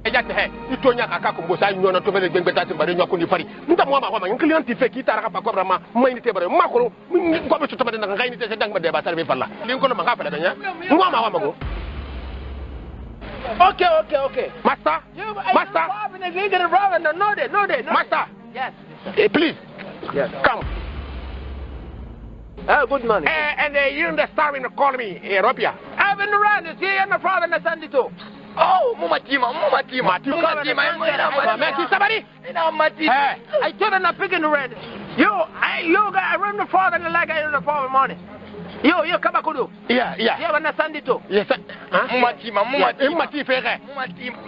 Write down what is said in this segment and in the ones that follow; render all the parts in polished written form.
Ejate he itonya kaka ko bosa nyona to bele gbengbe tati bare nyako ni fari nta mo ma ma client ti fe ki tara ka ko ma ni te bare ma ko ko be to bade na ngai ni te dang ba de ba sarbe falla ni ko ma ka fala danya mo ma wa ma go okay master master Yes. Please come. Good morning. And you the star in call me Europia. I've been around to see and the father and send it to. Oh, Mumatima. Somebody? I told him I'm picking the red. You got around the father and like I in the father morning. You come back to Yeah. You have a Sandito. Yes, Mumatima.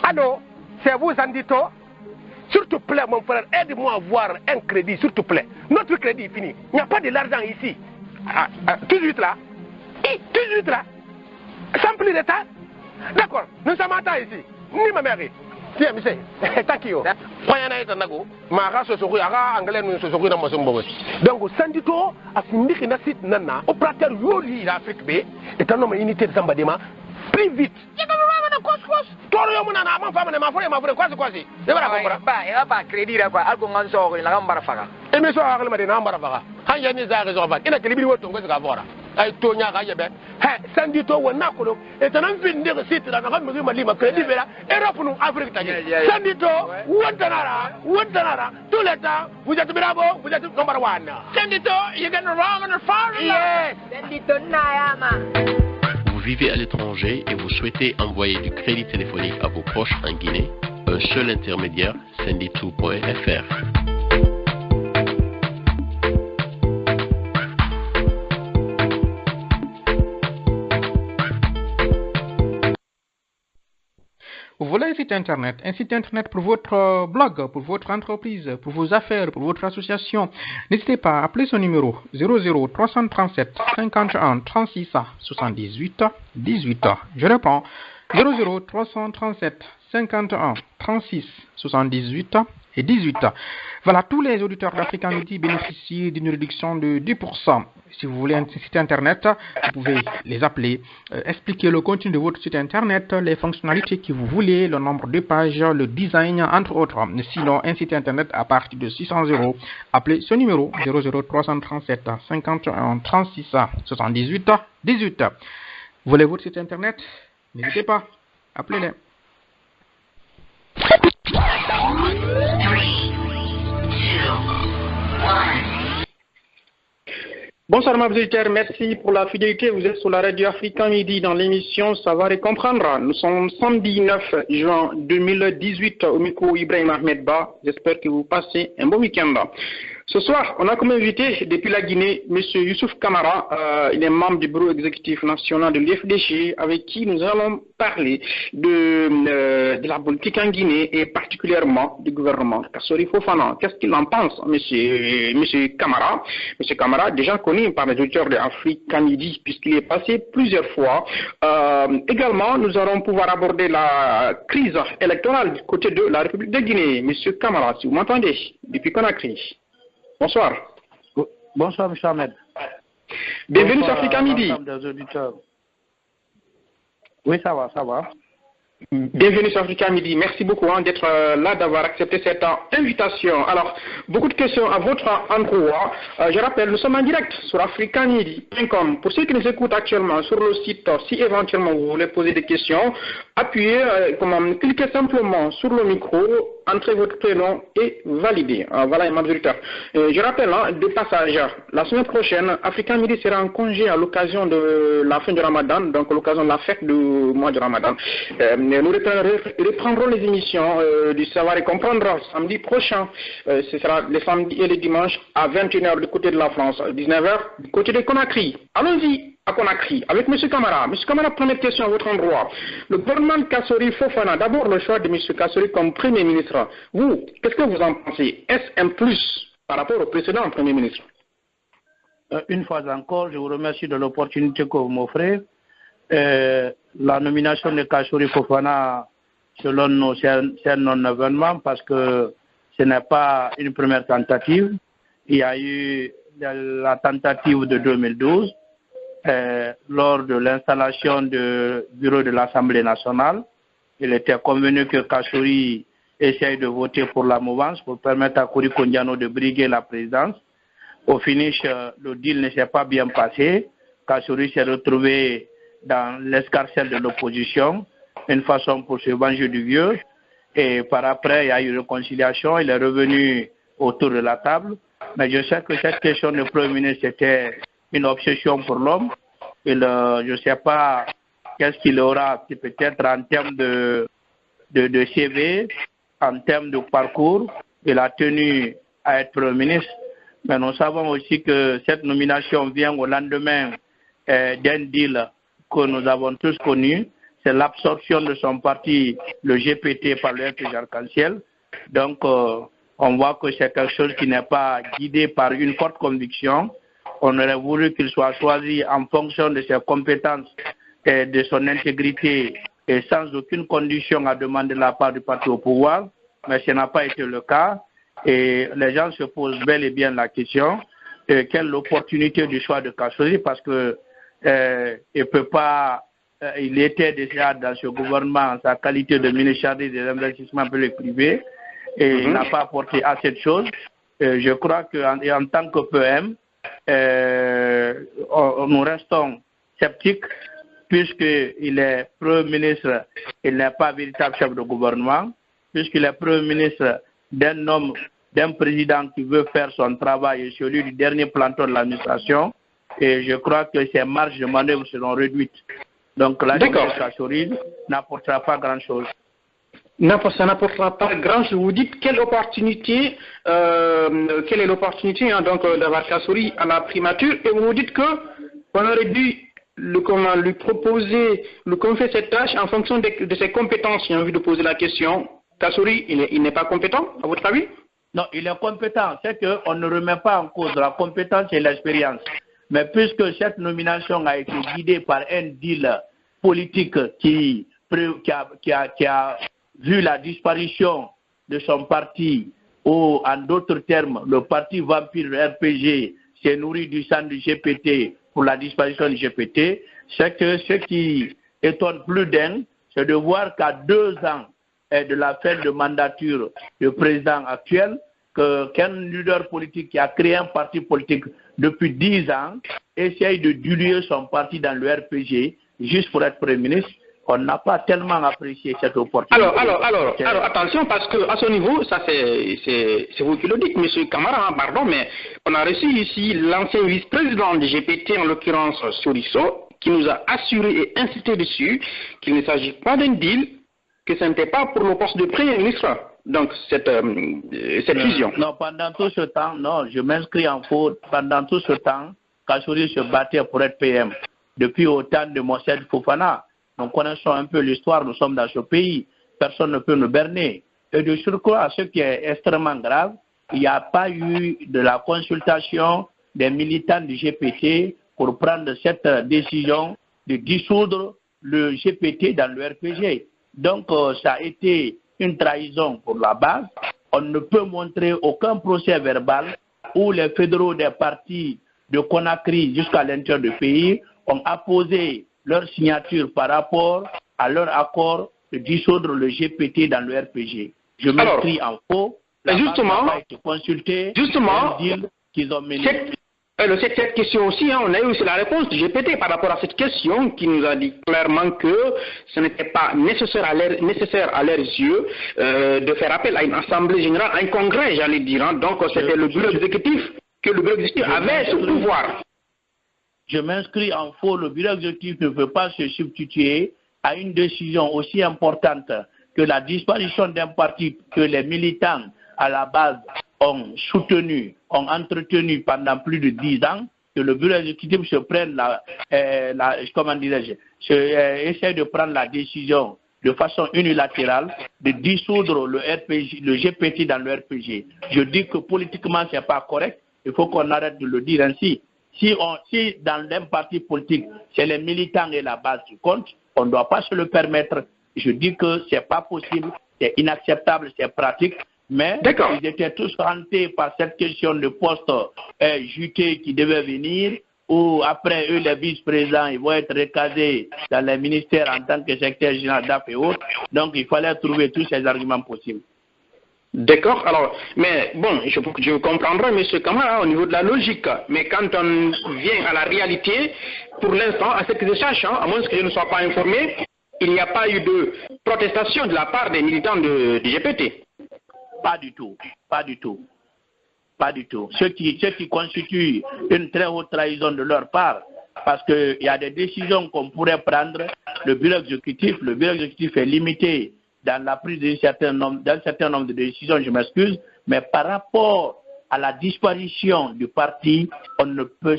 Allô, c'est vous, Sandito? S'il te plaît, mon frère, aide-moi à avoir un crédit, s'il te plaît. Notre crédit est fini. Il n'y a pas de l'argent ici. Tout de suite là. Sans plus de temps. D'accord, nous sommes en temps ici. Ni ma mère. Tiens, monsieur. Takio. Payana est un ago. Ma race se sourit, anglais nous se sourit dans mon sombre. Donc, Sandito a fini que Nassit Nana, opérateur Yoli l'Afrique B, est un homme unité de Sambadema. Plus vite. Toro yo munana ma fama ma fure kwasi de bara ko ba ba crédit la quoi algo ngan so la ngambara faga e mi so akle ma de na mbara faga han ya ni za rezo ba ina kelibiri woto ngo ga bora ay to nya ga yebe he sandi to wona ko lo e tanan fin de site da na mi mali ma crédit bela Europe nu Afrique tagi sandi to wontanara tout le temps vous êtes bravo vous êtes number 1 sandi to you get wrong on the far yes sandi to na ma. Vous vivez à l'étranger et vous souhaitez envoyer du crédit téléphonique à vos proches en Guinée, un seul intermédiaire, Sendito.fr. Vous voulez un site internet pour votre blog, pour votre entreprise, pour vos affaires, pour votre association. N'hésitez pas à appeler ce numéro 00 337 51 36 78 18. Je réponds 00 337 51 36 78 et 18. Voilà, tous les auditeurs d'Africa Midi bénéficient d'une réduction de 10%. Si vous voulez un site internet, vous pouvez les appeler, expliquer le contenu de votre site internet, les fonctionnalités que vous voulez, le nombre de pages, le design, entre autres. Sinon, un site internet à partir de 600 €, appelez ce numéro 00 337 51 36 78 18. Vous voulez votre site internet? N'hésitez pas, appelez-les. Bonsoir mes auditeurs, merci pour la fidélité. Vous êtes sur la radio Africa Midi dans l'émission Savoir et Comprendre. Nous sommes samedi 9 juin 2018 au micro Ibrahim Ahmed Ba. J'espère que vous passez un bon week-end. Ce soir, on a comme invité depuis la Guinée M. Youssouf Kamara. Il est membre du bureau exécutif national de l'UFDG, avec qui nous allons parler de la politique en Guinée et particulièrement du gouvernement Kassori Fofana. Qu'est-ce qu'il en pense, M. Kamara? M. Kamara, déjà connu par les auditeurs de Africa Midi, puisqu'il est passé plusieurs fois. Également, nous allons pouvoir aborder la crise électorale du côté de la République de Guinée. M. Kamara, si vous m'entendez, depuis Conakry. Bonsoir. Bonsoir, M. Ahmed. Bienvenue sur Africa Midi. Oui, ça va. Bienvenue sur Africa Midi. Merci beaucoup d'être là, d'avoir accepté cette invitation. Alors, beaucoup de questions à votre endroit. Je rappelle, nous sommes en direct sur africamidi.com. Pour ceux qui nous écoutent actuellement sur le site, si éventuellement vous voulez poser des questions, appuyez, cliquez simplement sur le micro, entrez votre prénom et validez. Voilà, ma auditeur. Je rappelle, de passage, la semaine prochaine, Africa Midi sera en congé à l'occasion de la fin du Ramadan, donc à l'occasion de la fête du mois du Ramadan. Nous reprendrons les émissions du Savoir et Comprendre samedi prochain. Ce sera les samedis et les dimanches à 21h du côté de la France, 19h du côté de Conakry. Allons-y à Conakry avec M. Kamara. M. Kamara, première question à votre endroit. Le gouvernement Kassori Fofana, d'abord le choix de M. Kassori comme Premier ministre. Vous, qu'est-ce que vous en pensez? Est-ce un plus par rapport au précédent Premier ministre? Une fois encore, je vous remercie de l'opportunité que vous m'offrez. La nomination de Kassori Fofana, selon nous, c'est un non-événement parce que ce n'est pas une première tentative. Il y a eu la tentative de 2012 lors de l'installation du bureau de l'Assemblée nationale. Il était convenu que Kassouri essaye de voter pour la mouvance pour permettre à Kori Kondiano de briguer la présidence. Au finish, le deal ne s'est pas bien passé. Kassouri s'est retrouvé dans l'escarcelle de l'opposition, une façon pour se venger du vieux. Et par après, il y a eu réconciliation. Il est revenu autour de la table. Mais je sais que cette question de Premier ministre était une obsession pour l'homme. Je ne sais pas qu'est-ce qu'il aura peut-être en termes de CV, en termes de parcours. Il a tenu à être Premier ministre. Mais nous savons aussi que cette nomination vient au lendemain d'un deal que nous avons tous connu. C'est l'absorption de son parti, le GPT, par le RPG Arc-en-Ciel. Donc, on voit que c'est quelque chose qui n'est pas guidé par une forte conviction. On aurait voulu qu'il soit choisi en fonction de ses compétences et de son intégrité et sans aucune condition à demander la part du parti au pouvoir. Mais ce n'a pas été le cas. Et les gens se posent bel et bien la question quelle est l'opportunité du choix de Kassouri, parce que il peut pas. Il était déjà dans ce gouvernement en sa qualité de ministre chargé des investissements publics privés et il n'a pas apporté assez de choses. Je crois qu'en tant que PM, nous restons sceptiques puisqu'il est Premier ministre, il n'est pas véritable chef de gouvernement, puisqu'il est Premier ministre d'un homme, d'un président qui veut faire son travail et celui du dernier planton de l'administration. Et je crois que ces marges de manœuvre seront réduites. Donc la Kassouri n'apportera pas grand-chose. Ça n'apportera pas grand-chose. Vous dites quelle est l'opportunité d'avoir Kassouri à la primature, et vous dites qu'on aurait dû lui proposer, lui confier cette tâche en fonction de ses compétences. J'ai envie de poser la question. Kassouri, il n'est pas compétent, à votre avis? Non, il est compétent. C'est qu'on ne remet pas en cause la compétence et l'expérience. Mais puisque cette nomination a été guidée par un deal politique qui a vu la disparition de son parti, ou en d'autres termes, le parti vampire RPG s'est nourri du sang du GPT pour la disparition du GPT, c'est que ce qui étonne plus d'un, c'est de voir qu'à 2 ans de la fin de mandature du président actuel, qu'un leader politique qui a créé un parti politique depuis 10 ans essaye de diluer son parti dans le RPG juste pour être Premier ministre. On n'a pas tellement apprécié cette opportunité. Alors, attention, parce qu'à ce niveau, ça c'est vous qui le dites, M. Camara, pardon, mais on a reçu ici l'ancien vice-président du GPT, en l'occurrence Soriso, qui nous a assuré et insisté dessus qu'il ne s'agit pas d'un deal, que ce n'était pas pour le poste de Premier ministre. Donc, cette fusion. Non, pendant tout ce temps, non, je m'inscris en faute. Pendant tout ce temps, Kassouri se battait pour être PM. Depuis au temps de Monsef Fofana, nous connaissons un peu l'histoire, nous sommes dans ce pays, personne ne peut nous berner. Et de surcroît, ce qui est extrêmement grave, il n'y a pas eu de la consultation des militants du GPT pour prendre cette décision de dissoudre le GPT dans le RPG. Donc, ça a été une trahison pour la base. On ne peut montrer aucun procès verbal où les fédéraux des partis de Conakry jusqu'à l'intérieur du pays ont apposé leur signature par rapport à leur accord de dissoudre le GPT dans le RPG. Je m'inscris en faux. La banque n'a pas été consultée. Justement, qu'ils ont mené. Cette question aussi, on a eu aussi la réponse du GPT par rapport à cette question qui nous a dit clairement que ce n'était pas nécessaire à leurs yeux de faire appel à une assemblée générale, à un congrès, j'allais dire. Hein. Donc c'était le bureau exécutif, que le bureau exécutif avait ce pouvoir. Je m'inscris en faux. Le bureau exécutif ne peut pas se substituer à une décision aussi importante que la disparition d'un parti que les militants à la base ont soutenu, ont entretenu pendant plus de 10 ans, que le bureau exécutif se prenne essaie de prendre la décision de façon unilatérale de dissoudre le GPT dans le RPG. Je dis que politiquement ce n'est pas correct, il faut qu'on arrête de le dire ainsi. Si dans un parti politique, c'est les militants et la base qui comptent, on ne doit pas se le permettre. Je dis que ce n'est pas possible, c'est inacceptable, c'est pratique. Mais ils étaient tous hantés par cette question de poste JT qui devait venir, où après eux, les vice-présidents, ils vont être recasés dans les ministères en tant que secrétaire général d'AF et autres. Donc, il fallait trouver tous ces arguments possibles. D'accord, alors, mais bon, je comprendrai, M. Kamara, au niveau de la logique, mais quand on vient à la réalité, pour l'instant, à ce que je sache, à moins que je ne sois pas informé, il n'y a pas eu de protestation de la part des militants du GPT. Pas du tout, pas du tout, pas du tout. Ce qui constitue une très haute trahison de leur part, parce qu'il y a des décisions qu'on pourrait prendre, le bureau exécutif est limité dans la prise d'un certain nombre de décisions, je m'excuse, mais par rapport à la disparition du parti,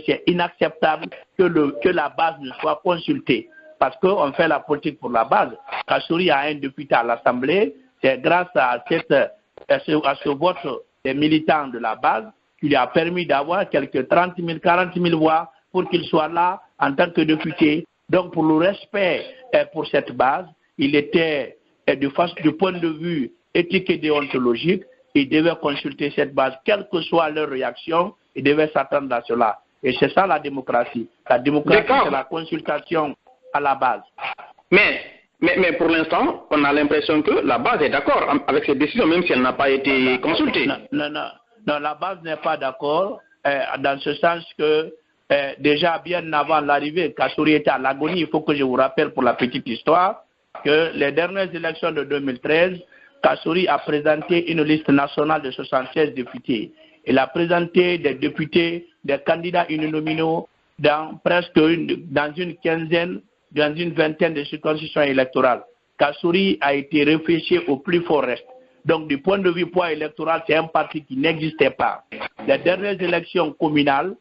c'est inacceptable que la base ne soit consultée, parce qu'on fait la politique pour la base. Kassouri a un député à l'Assemblée, c'est grâce à ce vote des militants de la base qui lui a permis d'avoir quelques 30 000, 40 000 voix pour qu'il soit là en tant que député. Donc pour le respect pour cette base, il était du point de vue éthique et déontologique, ils devaient consulter cette base, quelle que soit leur réaction, ils devaient s'attendre à cela. Et c'est ça la démocratie. La démocratie, c'est la consultation à la base. Mais pour l'instant, on a l'impression que la base est d'accord avec cette décision, même si elle n'a pas été consultée. Non, la base n'est pas d'accord, dans ce sens que déjà bien avant l'arrivée, Kassouri était à l'agonie. Il faut que je vous rappelle pour la petite histoire que les dernières élections de 2013, Kassouri a présenté une liste nationale de 76 députés. Il a présenté des députés, des candidats uninominaux dans une vingtaine de circonscriptions électorales. Kassouri a été réfléchi au plus fort reste. Donc, du point de vue poids électoral, c'est un parti qui n'existait pas. Les dernières élections communales,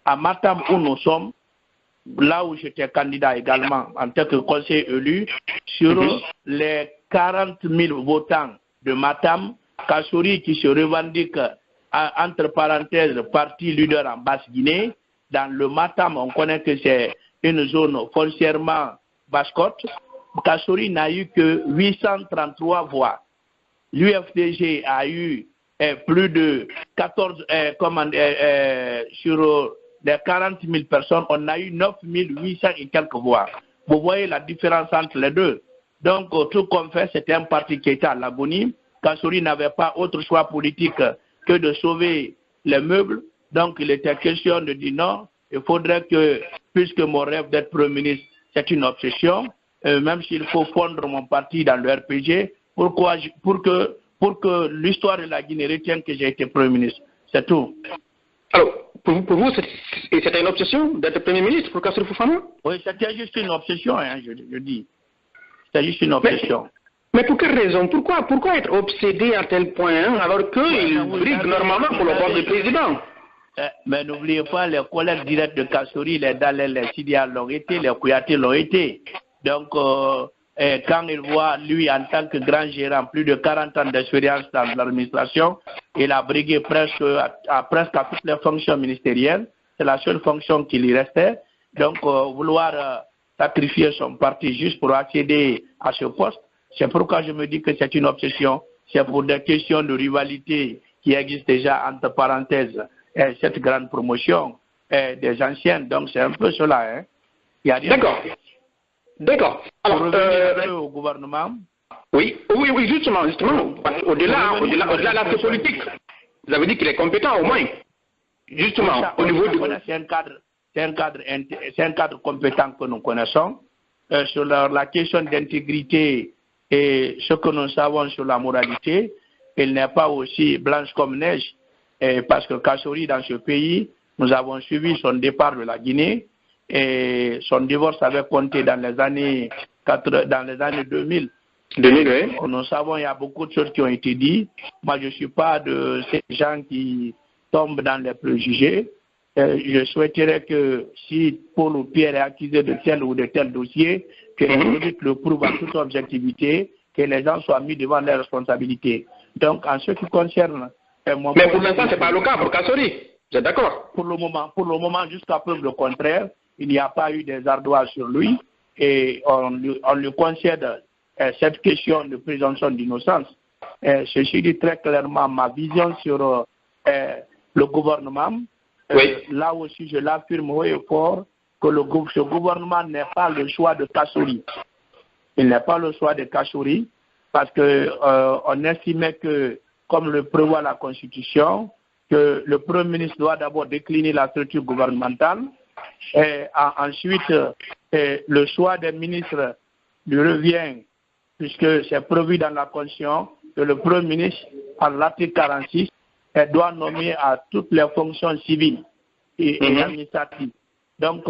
à Matam où nous sommes, là où j'étais candidat également en tant que conseiller élu, sur les 40 000 votants de Matam, Kassouri qui se revendique, entre parenthèses, parti leader en Basse-Guinée, dans le Matam, on connaît que c'est une zone foncièrement basse-côte, Kassouri n'a eu que 833 voix. L'UFDG a eu plus de 14, sur les 40 000 personnes, on a eu 9 800 et quelques voix. Vous voyez la différence entre les deux. Donc, tout qu'on fait, c'était un parti qui était à l'agonie. Kassouri n'avait pas autre choix politique que de sauver les meubles. Donc, il était question de dire non, il faudrait que, puisque mon rêve d'être Premier ministre, c'est une obsession, même s'il faut fondre mon parti dans le RPG, pour que l'histoire de la Guinée retienne que j'ai été Premier ministre. C'est tout. Alors, pour vous, c'était une obsession d'être Premier ministre pour Kassouri Fofana? Oui, c'était juste une obsession, hein, je dis. C'était juste une obsession. Mais pour quelle raison? Pourquoi être obsédé à tel point, hein, alors qu'il brigue normalement pour le poste de président? Mais n'oubliez pas, les collègues directs de Kassouri, les Dalel, les Sidia l'ont été, les Kouyaté l'ont été. Donc, quand il voit, lui, en tant que grand gérant, plus de 40 ans d'expérience dans l'administration, il a brigué presque à toutes les fonctions ministérielles. C'est la seule fonction qui lui restait. Donc, vouloir sacrifier son parti juste pour accéder à ce poste, c'est pourquoi je me dis que c'est une obsession. C'est pour des questions de rivalité qui existent déjà, entre parenthèses, cette grande promotion des anciennes. Donc, c'est un peu cela. Hein. D'accord. Alors, pour revenir au gouvernement. Oui, justement. Au-delà de l'aspect politique, vous avez dit qu'il est compétent au moins. Justement, au niveau du... C'est un cadre compétent que nous connaissons. Sur la question d'intégrité et ce que nous savons sur la moralité, il n'est pas aussi blanche comme neige. Parce que Kassouri, dans ce pays, nous avons suivi son départ de la Guinée et son divorce avait compté dans les années 2000. Nous savons qu'il y a beaucoup de choses qui ont été dites. Moi, je ne suis pas de ces gens qui tombent dans les préjugés. Je souhaiterais que si Paul ou Pierre est accusé de tel ou de tel dossier, que les le prouvent en toute objectivité, que les gens soient mis devant leurs responsabilités. Donc, en ce qui concerne... Mais pour l'instant, ce n'est pas le cas pour Kassouri. Vous êtes d'accord? Pour le moment, jusqu'à preuve le contraire, il n'y a pas eu des ardoises sur lui et on lui concède cette question de présomption d'innocence. Ceci dit très clairement ma vision sur le gouvernement. là aussi je l'affirme haut et fort, que ce gouvernement n'est pas le choix de Kassouri. Il n'est pas le choix de Kassouri, parce qu'on estimait que, comme le prévoit la Constitution, que le Premier ministre doit d'abord décliner la structure gouvernementale, et ensuite le choix des ministres lui revient, puisque c'est prévu dans la Constitution que le Premier ministre, par l'article 46, doit nommer à toutes les fonctions civiles et administratives. Donc,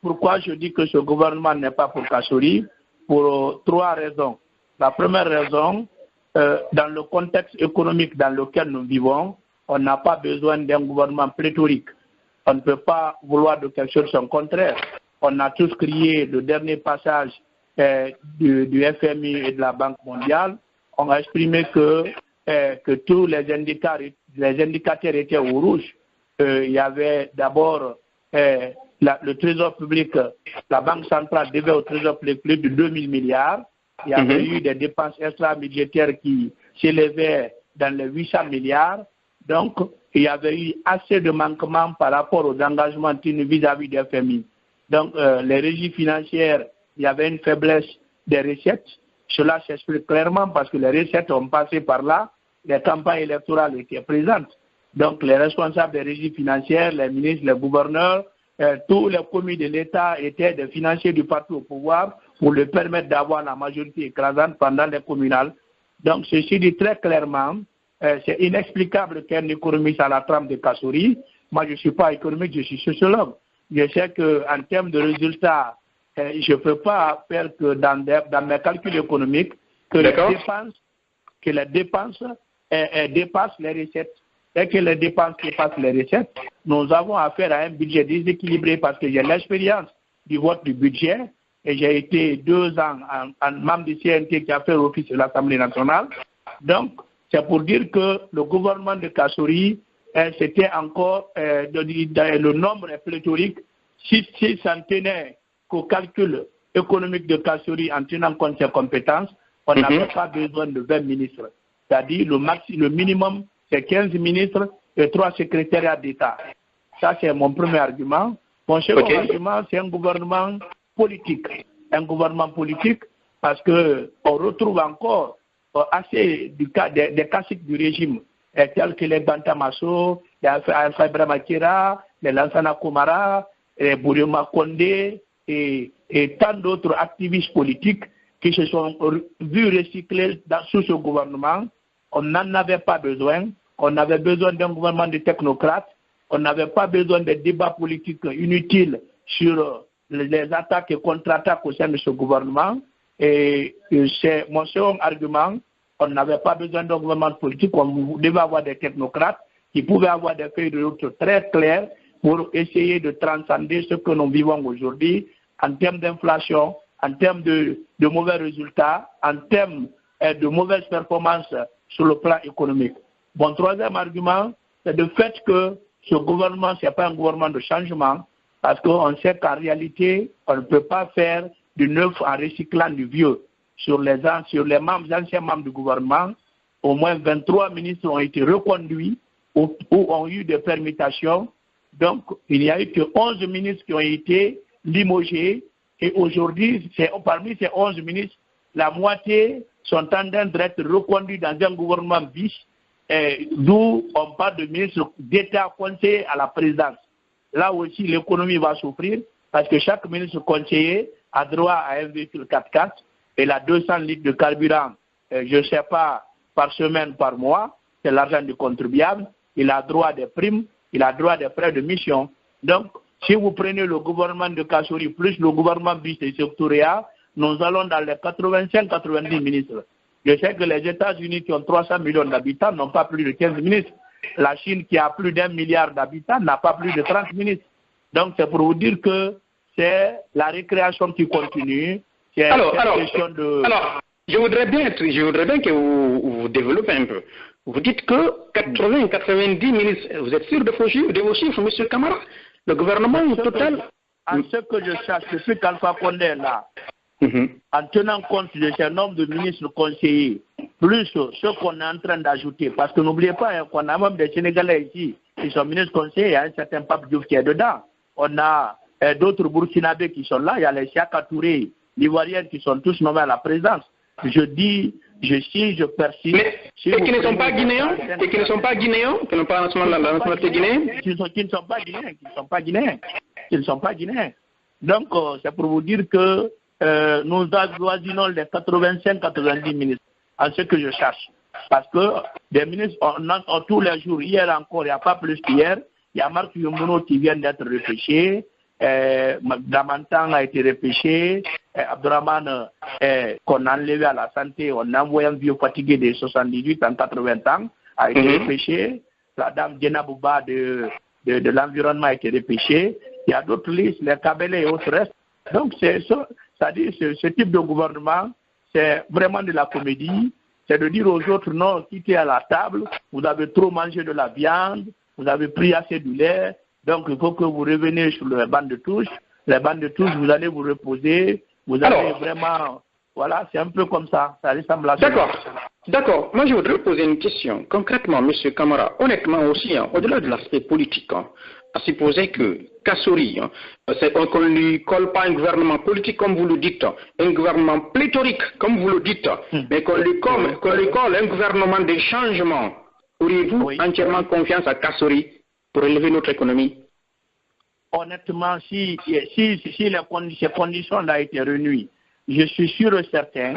pourquoi je dis que ce gouvernement n'est pas pour Kassouri? Pour 3 raisons. La première raison, dans le contexte économique dans lequel nous vivons, on n'a pas besoin d'un gouvernement pléthorique. On ne peut pas vouloir de quelque chose son contraire. On a tous crié le dernier passage du FMI et de la Banque mondiale. On a exprimé que tous les indicateurs étaient au rouge. Il y avait d'abord le Trésor public, la Banque centrale devait au Trésor public plus de 2000 milliards. Il y avait eu des dépenses extra-budgétaires qui s'élevaient dans les 800 milliards. Donc, il y avait eu assez de manquements par rapport aux engagements tenus vis-à-vis du FMI. Donc, les régies financières, il y avait une faiblesse des recettes. Cela s'explique clairement parce que les recettes ont passé par là, les campagnes électorales étaient présentes. Donc, les responsables des régies financières, les ministres, les gouverneurs, tous les commis de l'État étaient des financiers du parti au pouvoir pour leur permettre d'avoir la majorité écrasante pendant les communales. Donc, ceci dit très clairement, c'est inexplicable qu'un économiste à la trame de Kassouri, moi je ne suis pas économiste, je suis sociologue. Je sais qu'en termes de résultats, je ne peux pas faire que dans mes calculs économiques, que les dépenses dépassent les recettes. Dès que les dépenses dépassent les recettes, nous avons affaire à un budget déséquilibré parce que j'ai l'expérience du vote du budget et j'ai été 2 ans en membre du CNT qui a fait l'office de l'Assemblée nationale. Donc, c'est pour dire que le gouvernement de Kassouri, c'était encore le nombre est pléthorique. Si s'en tenait qu'au calcul économique de Kassouri en tenant compte de ses compétences, on n'avait pas besoin de 20 ministres. C'est-à-dire le minimum, c'est 15 ministres et 3 secrétariats d'État. Ça, c'est mon premier argument. Mon second argument, c'est un gouvernement politique. Un gouvernement politique parce qu'on retrouve encore assez des classiques du régime, tels que les Bantamasso, les Alpha Ibrahima Makera, les Lansana Komara, les Bourima Kondé et tant d'autres activistes politiques qui se sont vus recycler sous ce gouvernement. On n'en avait pas besoin. On avait besoin d'un gouvernement de technocrates. On n'avait pas besoin de débats politiques inutiles sur les attaques et contre-attaques au sein de ce gouvernement. Et c'est mon second argument. On n'avait pas besoin d'un gouvernement politique. On devait avoir des technocrates qui pouvaient avoir des feuilles de route très claires pour essayer de transcender ce que nous vivons aujourd'hui en termes d'inflation, en termes de mauvais résultats, en termes de mauvaises performances sur le plan économique. Mon troisième argument, c'est le fait que ce gouvernement, ce n'est pas un gouvernement de changement, parce qu'on sait qu'en réalité, on ne peut pas faire du neuf en recyclant du vieux. Sur les anciens membres du gouvernement, au moins 23 ministres ont été reconduits ou ont eu des permutations. Donc, il n'y a eu que 11 ministres qui ont été limogés. Et aujourd'hui, parmi ces 11 ministres, la moitié sont en train d'être reconduits dans un gouvernement bis, d'où on parle de ministres d'État conseillers à la présidence. Là aussi, l'économie va souffrir parce que chaque ministre conseiller a droit à un véhicule 4x4 et il a 200 litres de carburant, je ne sais pas, par semaine, par mois. C'est l'argent du contribuable. Il a droit à des primes, il a droit à des frais de mission. Donc, si vous prenez le gouvernement de Kassouri plus le gouvernement bis de Sectoria, nous allons dans les 85-90 ministres. Je sais que les États-Unis qui ont 300 millions d'habitants n'ont pas plus de 15 ministres. La Chine qui a plus d'1 milliard d'habitants n'a pas plus de 30 ministres. Donc c'est pour vous dire que c'est la récréation qui continue. Alors, je voudrais bien que vous développez un peu. Vous dites que 80-90 ministres, vous êtes sûr de vos chiffres, M. Camara? Le gouvernement au total? En ce que je cherche, depuis qu'Alpha Condé est là, en tenant compte de ce nombre de ministres conseillers, plus ce qu'on est en train d'ajouter, parce que n'oubliez pas qu'on a même des Sénégalais ici qui sont ministres conseillers, il y a un certain Pape Diouf qui est dedans. On a d'autres Burkinabés qui sont là, il y a les Siaka Touré, l'Ivoirienne qui sont tous nommés à la présidence. Je dis, je persiste. Mais et qui ne sont pas guinéens, et qui ne sont pas guinéens, qui n'ont pas la nationalité guinéenne, qui ne sont pas guinéens. Donc, c'est pour vous dire que nous avoisinons les 85-90 ministres, en ce que je cherche. Parce que des ministres, on tous les jours, hier encore, il n'y a pas plus qu'hier, il y a Marc Yombono qui vient d'être repêché, Damantan a été repêché, Abdourahmane qu'on a enlevé à la santé, on a envoyé un vieux fatigué de 78 en 80 ans, a été repêché, la dame Diena Bouba de l'environnement a été repêchée, il y a d'autres listes, les Kabelé et autres restes. Donc c'est ça, c'est-à-dire ce type de gouvernement, c'est vraiment de la comédie, c'est de dire aux autres non, quittez à la table, vous avez trop mangé de la viande, vous avez pris assez du lait, donc il faut que vous reveniez sur les bancs de touche. Les bancs de touche, vous allez vous reposer, vous allez vraiment... Voilà, c'est un peu comme ça, ça ressemble à ça. D'accord. Moi, je voudrais poser une question. Concrètement, M. Camara, honnêtement aussi, au-delà de l'aspect politique, à supposer que Kassory, qu'on ne lui colle pas un gouvernement politique comme vous le dites, un gouvernement pléthorique comme vous le dites, mais qu'on lui colle un gouvernement de changement, auriez-vous entièrement confiance à Kassory pour élever notre économie? Honnêtement, si ces conditions-là ont été réunies, je suis sûr et certain,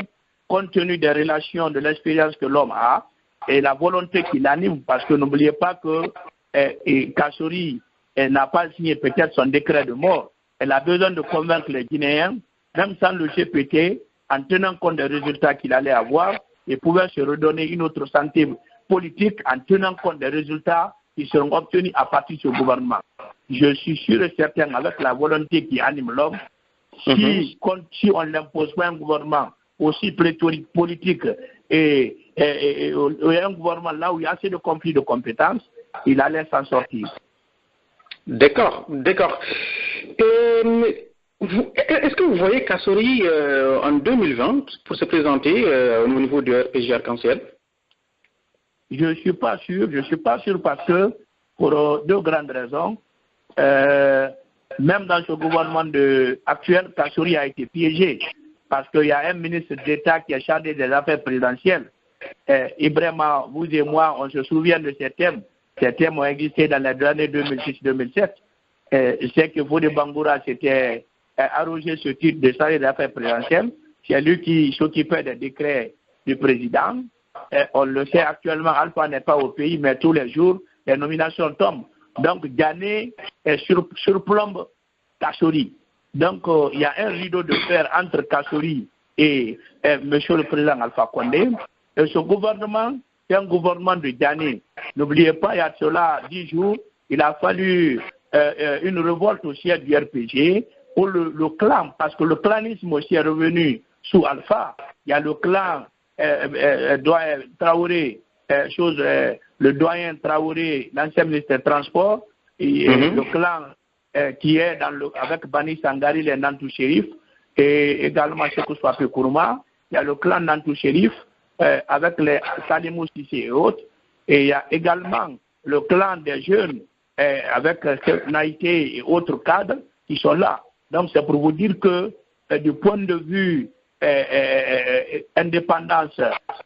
compte tenu des relations, de l'expérience que l'homme a et la volonté qui l'anime, parce que n'oubliez pas que Kassory n'a pas signé peut-être son décret de mort. Elle a besoin de convaincre les Guinéens, même sans le GPT, en tenant compte des résultats qu'il allait avoir, et pouvait se redonner une autre santé politique en tenant compte des résultats qui seront obtenus à partir de ce gouvernement. Je suis sûr et certain, avec la volonté qui anime l'homme, si on n'impose pas un gouvernement aussi pléthorique politique et un gouvernement là où il y a assez de conflits de compétences, il allait s'en sortir. D'accord. Est-ce que vous voyez Kassory en 2020 pour se présenter au niveau du RPG Arc-en-Ciel? Je ne suis pas sûr parce que, pour deux grandes raisons, même dans ce gouvernement actuel, Kassory a été piégé parce qu'il y a un ministre d'État qui est chargé des affaires présidentielles. Ibrahima, vous et moi, on se souvient de ces thèmes. Ces thèmes ont existé dans les années 2006-2007. C'est que Fodé Bangoura s'était arrogé ce titre de chargé des affaires présidentielles. C'est lui qui s'occupait des décrets du président. On le sait actuellement, Alpha n'est pas au pays, mais tous les jours, les nominations tombent. Donc, Ghané surplombe Kassory. Donc, il y a un rideau de fer entre Kassory et Monsieur le Président Alpha Condé. Et ce gouvernement, c'est un gouvernement de Ghané. N'oubliez pas, il y a cela 10 jours, il a fallu une révolte au siège du RPG pour le clan, parce que le clanisme aussi est revenu sous Alpha. Il y a le clan Traoré, le doyen Traoré, l'ancien ministre des Transports, et le clan qui est avec Bani Sangari, les Nantou Shérif, et également Chekou Swapé Kourouma. Il y a le clan Nantou Shérif avec les Salimou Sissé et autres. Et il y a également le clan des jeunes avec Naïté et autres cadres qui sont là. Donc c'est pour vous dire que du point de vue indépendance,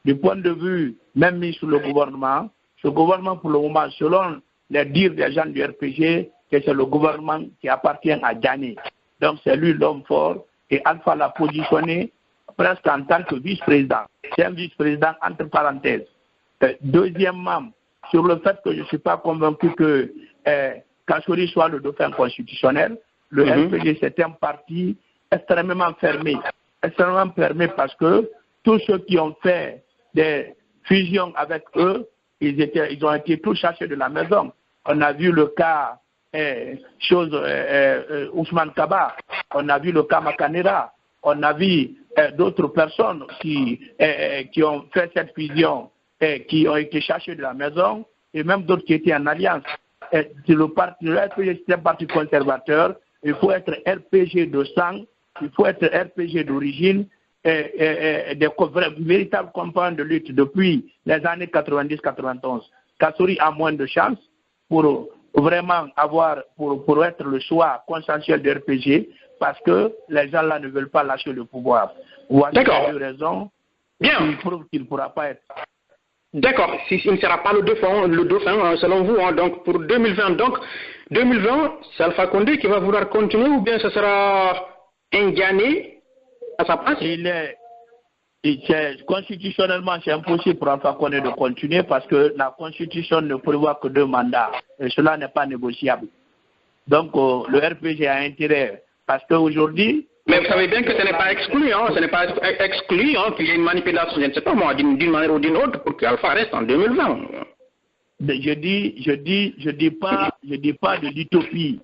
du point de vue même mis sous le gouvernement, ce gouvernement pour le moment, selon les dires des gens du RPG, que c'est le gouvernement qui appartient à Ghané. Donc c'est lui l'homme fort et Alpha l'a positionné presque en tant que vice-président. C'est un vice-président entre parenthèses. Deuxièmement, sur le fait que je ne suis pas convaincu que Kassory soit le dauphin constitutionnel, le RPG c'est un parti extrêmement fermé parce que tous ceux qui ont fait des fusions avec eux, ils ont été tous chassés de la maison. On a vu le cas Ousmane Kaba, on a vu le cas Makanera, on a vu d'autres personnes qui ont fait cette fusion qui ont été chassés de la maison et même d'autres qui étaient en alliance. Le RPG c'est un parti conservateur, il faut être RPG de sang, il faut être RPG d'origine, des véritables compagnons de lutte depuis les années 90-91. Kassory a moins de chance pour vraiment pour être le choix consensuel de RPG, parce que les gens là ne veulent pas lâcher le pouvoir. Voilà les raisons qui prouvent qu'il ne pourra pas être. D'accord, il ne sera pas le dauphin selon vous, hein, donc pour 2020. Donc 2020, c'est Alpha Condé qui va vouloir continuer ou bien ce sera Ndiané à sa place? Constitutionnellement, c'est impossible pour Alpha Condé de continuer parce que la Constitution ne prévoit que 2 mandats et cela n'est pas négociable. Donc le RPG a intérêt parce qu'aujourd'hui... Mais vous savez bien que ce n'est pas exclu, hein, qu'il y ait une manipulation, je ne sais pas moi, d'une manière ou d'une autre pour qu'Alpha reste en 2020. Je dis pas de l'utopie.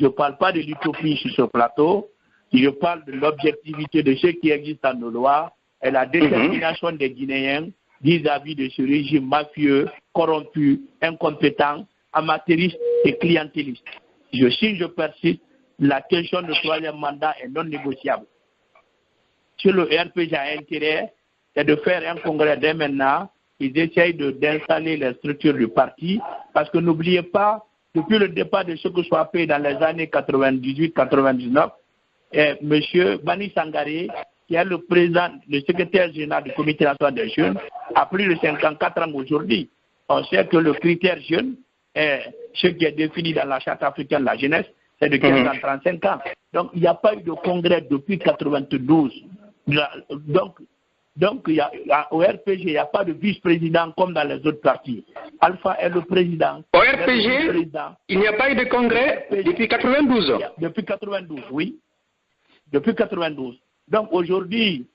Je parle pas de l'utopie sur ce plateau. Je parle de l'objectivité de ce qui existe dans nos lois et la détermination des Guinéens vis-à-vis de ce régime mafieux, corrompu, incompétent, amateuriste et clientéliste. Je persiste. La question du 3e mandat est non négociable. Si le RPG a intérêt, c'est de faire un congrès dès maintenant. Ils essayent d'installer les structures du parti. Parce que n'oubliez pas, depuis le départ de ce que soit appelé dans les années 98-99, M. Bani Sangaré, qui est le secrétaire général du Comité national des jeunes, a plus de 54 ans aujourd'hui. On sait que le critère jeune est ce qui est défini dans la Charte africaine de la jeunesse, c'est de 15 à 35 ans. Donc, il n'y a pas eu de congrès depuis 92. Donc au RPG, il n'y a pas de vice-président comme dans les autres partis. Alpha est le président. Au RPG, il n'y a pas eu de congrès depuis 92. Depuis 92, oui. Depuis 92. Donc, aujourd'hui,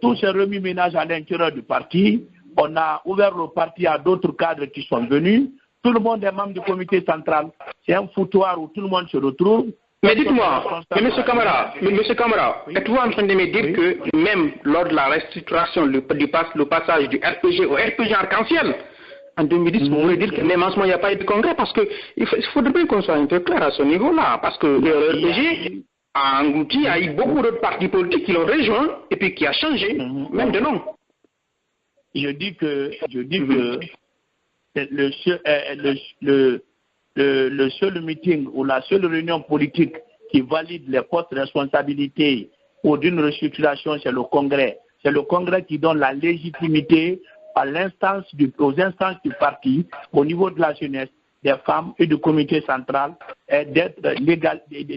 tout s'est remis ménage à l'intérieur du parti. On a ouvert le parti à d'autres cadres qui sont venus. Tout le monde est membre du comité central. C'est un foutoir où tout le monde se retrouve. Mais dites-moi, M. Camara, êtes-vous en train de me dire que même lors de la restructuration, le passage du RPG au RPG arc-en-ciel, en 2010, vous voulez dire que même en ce moment, il n'y a pas eu de congrès? Parce qu'il faudrait bien qu'on soit un peu clair à ce niveau-là. Parce que le RPG a englouti, il y a eu beaucoup d'autres partis politiques qui l'ont rejoint et puis qui a changé, même de nom. Je dis que le seul meeting ou la seule réunion politique qui valide les postes de responsabilité ou d'une restructuration, c'est le Congrès. C'est le Congrès qui donne la légitimité aux instances du parti, au niveau de la jeunesse, des femmes et du comité central,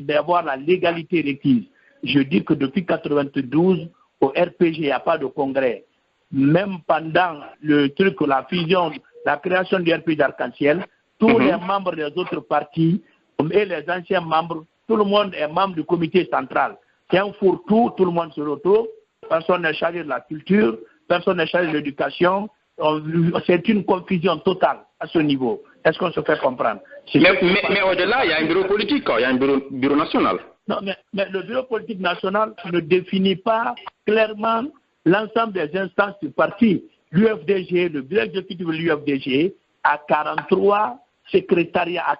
d'avoir la légalité requise. Je dis que depuis 1992, au RPG, il n'y a pas de Congrès. Même pendant le truc, la fusion, la création du RPG Arc-en-Ciel, tous les membres des autres partis et les anciens membres, tout le monde est membre du comité central. C'est un fourre-tout, tout le monde se retrouve, personne n'est chargé de la culture, personne n'est chargé de l'éducation. C'est une confusion totale à ce niveau. Est-ce qu'on se fait comprendre? Mais au-delà, il y a un bureau politique, il y a un bureau national. Non, mais le bureau politique national ne définit pas clairement l'ensemble des instances du parti. L'UFDG, le bureau exécutif de l'UFDG, a 40 secrétariats.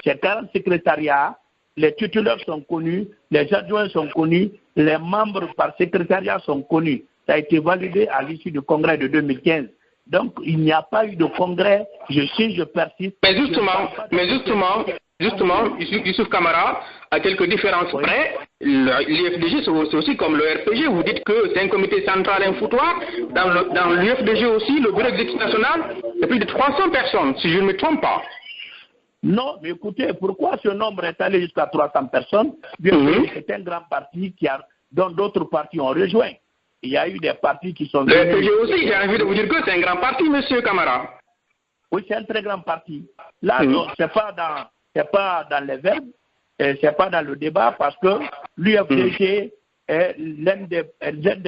Ces 40 secrétariats, les titulaires sont connus, les adjoints sont connus, les membres par secrétariat sont connus. Ça a été validé à l'issue du congrès de 2015. Donc, il n'y a pas eu de congrès, je persiste. Mais justement, Youssouf Camara, à quelques différences près, l'UFDG c'est aussi comme le RPG. Vous dites que c'est un comité central, un foutoir. Dans l'UFDG aussi, le bureau exécutif national, il y a plus de 300 personnes, si je ne me trompe pas. Non, mais écoutez, pourquoi ce nombre est allé jusqu'à 300 personnes? Bien sûr, c'est un grand parti dont d'autres partis ont rejoint. Il y a eu des partis qui sont venus. Le RPG aussi, j'ai envie de vous dire que c'est un grand parti, monsieur Camara. Oui, c'est un très grand parti. Là, c'est pas dans les verbes, c'est pas dans le débat, parce que l'UFDG est l'un des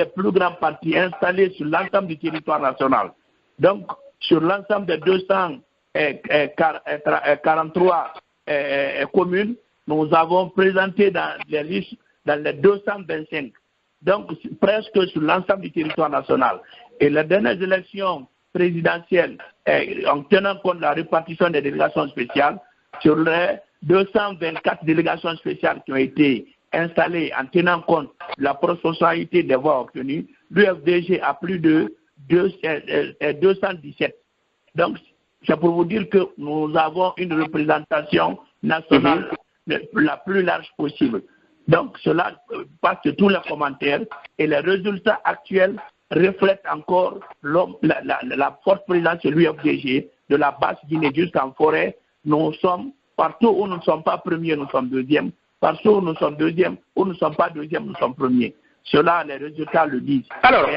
plus grands partis installés sur l'ensemble du territoire national. Donc, sur l'ensemble des 243 communes, nous avons présenté dans les listes dans les 225. Donc, presque sur l'ensemble du territoire national. Et les dernières élections présidentielles, en tenant compte de la répartition des délégations spéciales, sur les 224 délégations spéciales qui ont été installées en tenant compte de la proportionnalité des voix obtenues, l'UFDG a plus de 217. Donc, c'est pour vous dire que nous avons une représentation nationale la plus large possible. Donc cela passe de tous les commentaires et les résultats actuels reflètent encore la forte présence de l'UFDG, de la base Guinée jusqu'en forêt. Nous sommes partout où nous ne sommes pas premiers, nous sommes deuxièmes. Partout où nous sommes deuxièmes, où nous ne sommes pas deuxièmes, nous sommes premiers. Cela, les résultats le disent. Alors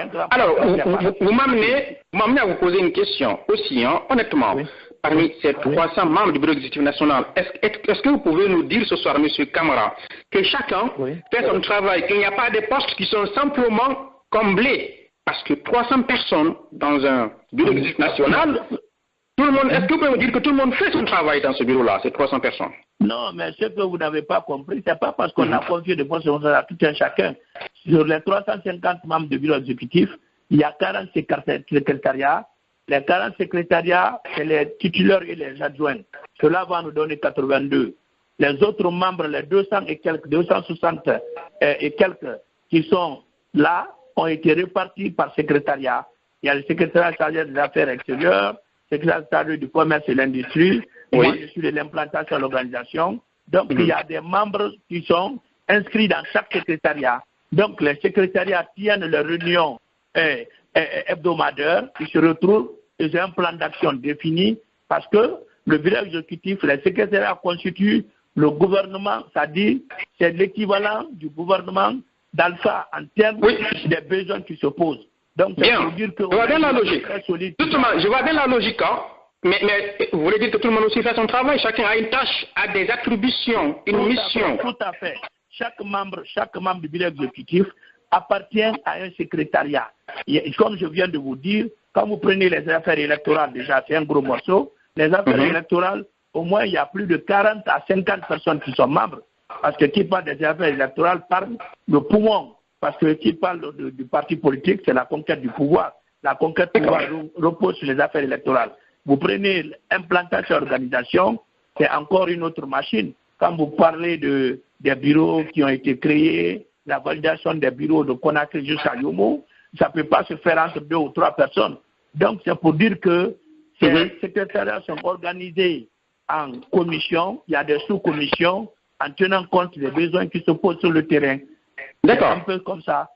vous m'amenez à vous poser une question aussi, hein, honnêtement. Oui. Parmi ces 300 membres du Bureau exécutif national, est-ce que vous pouvez nous dire ce soir, M. Camara, que chacun fait son travail, qu'il n'y a pas de postes qui sont simplement comblés? Parce que 300 personnes dans un Bureau exécutif national, tout le monde, est-ce que vous pouvez me dire que tout le monde fait son travail dans ce bureau-là, ces 300 personnes? Non, mais ce que vous n'avez pas compris, ce n'est pas parce qu'on a confié de postes à tout un chacun. Sur les 350 membres du bureau exécutif, il y a 40 secrétariats. Les 40 secrétariats, c'est les titulaires et les adjoints. Cela va nous donner 82. Les autres membres, les 200 et quelques, 260 et quelques qui sont là, ont été répartis par secrétariat. Il y a le secrétariat chargé des affaires extérieures, le secrétariat chargé du commerce et l'industrie, moi je suis de l'implantation de l'organisation. Donc il y a des membres qui sont inscrits dans chaque secrétariat. Donc les secrétariats tiennent leurs réunions hebdomadaires, ils se retrouvent, ils ont un plan d'action défini parce que le bureau exécutif, les secrétariats constituent le gouvernement, c'est-à-dire c'est l'équivalent du gouvernement d'Alpha en termes des besoins qui se posent. Donc, bien, pour dire que je vois bien la logique. Justement, je vois bien la logique, hein? Mais vous voulez dire que tout le monde aussi fait son travail, chacun a une tâche, a des attributions, une mission. Tout à fait. Chaque membre du bureau exécutif appartient à un secrétariat. Et comme je viens de vous dire, quand vous prenez les affaires électorales, déjà c'est un gros morceau, les affaires électorales, au moins il y a plus de 40 à 50 personnes qui sont membres. Parce que qui parle des affaires électorales parle de poumon. Parce que qui parle du parti politique, c'est la conquête du pouvoir. La conquête du pouvoir repose sur les affaires électorales. Vous prenez l'implantation organisation, c'est encore une autre machine. Quand vous parlez des bureaux qui ont été créés, la validation des bureaux de Conakry jusqu'à Yomo, ça ne peut pas se faire entre 2 ou 3 personnes. Donc c'est pour dire que ces secrétariats sont organisés en commission, il y a des sous-commissions, en tenant compte des besoins qui se posent sur le terrain. D'accord. Un peu comme ça.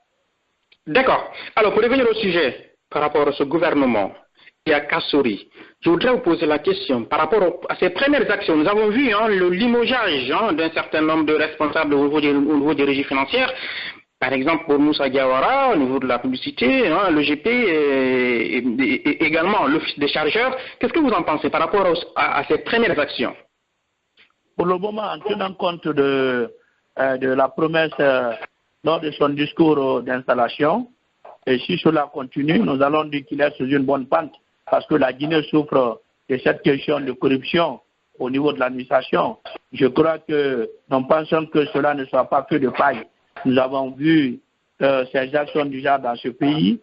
D'accord. Alors, pour revenir au sujet, par rapport à ce gouvernement et à Kassouri, je voudrais vous poser la question par rapport à ces premières actions. Nous avons vu le limogeage d'un certain nombre de responsables au niveau des régies financières. Par exemple, pour Moussa Diawara, au niveau de la publicité, le GP et également l'office des chargeurs. Qu'est-ce que vous en pensez par rapport à ces premières actions? Pour le moment, en tenant compte de la promesse lors de son discours d'installation, et si cela continue, nous allons dire qu'il est sur une bonne pente, parce que la Guinée souffre de cette question de corruption au niveau de l'administration. Je crois que nous pensons que cela ne soit pas que de paille. Nous avons vu ces actions du genre dans ce pays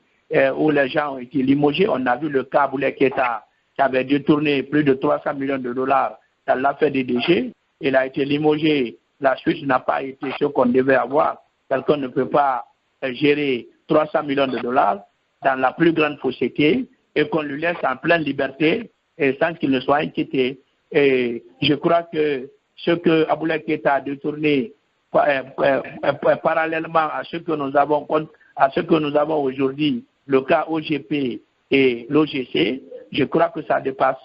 où les gens ont été limogés. On a vu le cas Aboulaye Keïta qui avait détourné plus de 300 millions de dollars dans l'affaire des déchets. Il a été limogé. La suite n'a pas été ce qu'on devait avoir. Quelqu'un ne peut pas gérer 300 millions de dollars dans la plus grande fausseté et qu'on lui laisse en pleine liberté et sans qu'il ne soit inquiété. Et je crois que ce que Aboulaye Keïta a détourné parallèlement à ce que nous avons aujourd'hui, le cas OGP et l'OGC, je crois que ça dépasse.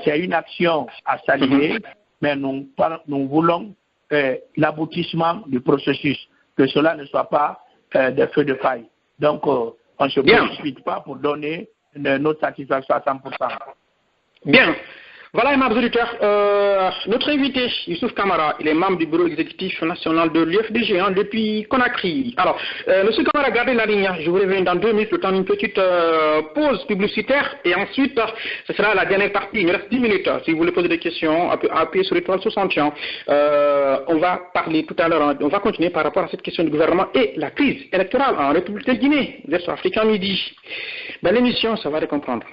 C'est une action à saluer, mais nous voulons l'aboutissement du processus, que cela ne soit pas des feux de paille. Donc, on ne se précipite pas pour donner notre satisfaction à 100%. Bien. Voilà, mes auditeurs, notre invité, Youssouf Camara, il est membre du bureau exécutif national de l'UFDG depuis Conakry. Alors, Monsieur Camara, gardez la ligne, je vous reviens dans 2 minutes, le temps d'une petite pause publicitaire, et ensuite, ce sera la dernière partie, il nous reste 10 minutes. Si vous voulez poser des questions, appuyez sur l'étoile 61. On va parler tout à l'heure, on va continuer par rapport à cette question du gouvernement et la crise électorale en République de Guinée, vers Africa Midi. Ben, l'émission, ça va les comprendre.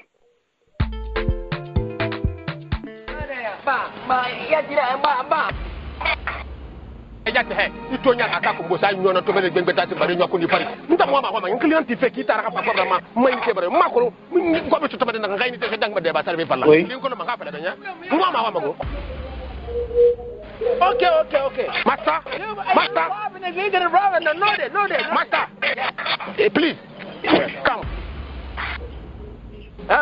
jate he itonya aka ko bosa nyo na to bele gbengbe ta bare nyo ko ni pari nta mo ma ngi client ti fe ki ta ka pa ma mai ke bare ma ko ko be to bade na ngai ni te dang ba de ba sarbe falla ni ko no ma ka fa da nya mo ma go okay master master please come.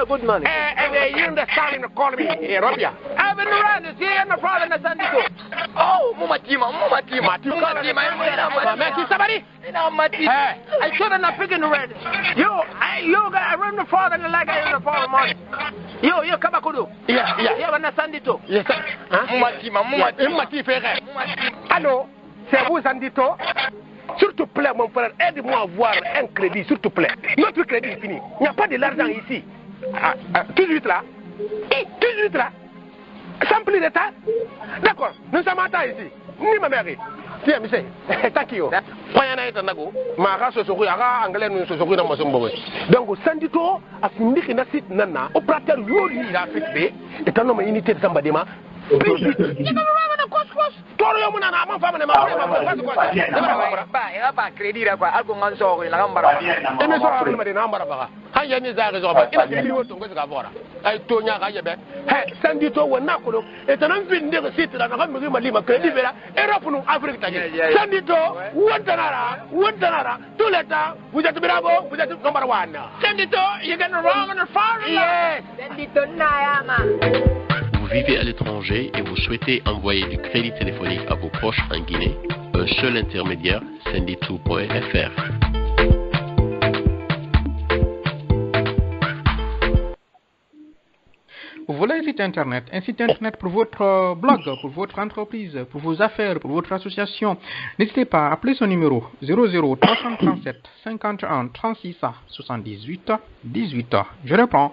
Good morning. You understand in calling me Robia? I've been around this here and the father and the son. Oh, Mumatima. Somebody? I should have not picking the red. I run the father and like I the father morning. You come back. Yeah. You have a Sandito. Yes, sir. Mumatima. Allô, c'est vous, Sandito? S'il te plaît, mon frère, aide-moi à avoir un crédit, s'il te plaît. Notre crédit est fini. Il n'y a pas de l'argent ici. Tout de suite là. Sans plus de temps. D'accord, nous sommes en temps ici. Ni ma mère. Tiens, monsieur. Thank you. Poyana est un nago. Ma race se sourit, anglais nous se sourit dans mon sombo. Donc, Sandito a fini que nous sommes nana. Opérateur Yoli a fait et un homme unité de Sambadema. Toro mo na ma fa ma ba credit la kwa algo nganso la ngambara e me so ra ma de na mbara ba ha ya ni za ga zo ba ina ke wo to ngo ga bora ai to nya ga ye be he Sandito wona ko lo e tanan fin de ko sitra na ga mi ma li ma credit vera Europe no Afrique ta Sandito wontanara tout le temps vous êtes bravo vous êtes number 1 Sandito you get wrong on the phone yes Sandito na ma. Vous vivez à l'étranger et vous souhaitez envoyer du crédit téléphonique à vos proches en Guinée, un seul intermédiaire, Sendito.fr. Vous voulez un site internet pour votre blog, pour votre entreprise, pour vos affaires, pour votre association. N'hésitez pas à appeler ce numéro 00 337 51 36 78 18. Je reprends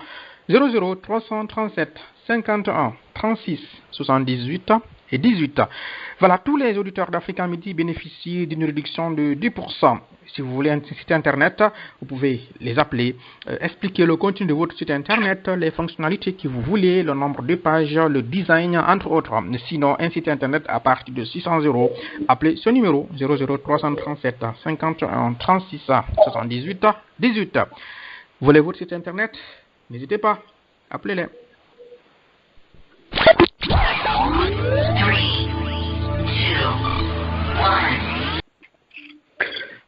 00 337 51 36 78 et 18. Voilà, tous les auditeurs d'Africa Midi bénéficient d'une réduction de 10%. Si vous voulez un site internet, vous pouvez les appeler, expliquer le contenu de votre site internet, les fonctionnalités que vous voulez, le nombre de pages, le design, entre autres. Sinon, un site internet à partir de 600 €, appelez ce numéro 00 337 51 36 78 18. Vous voulez votre site internet? N'hésitez pas, appelez-les.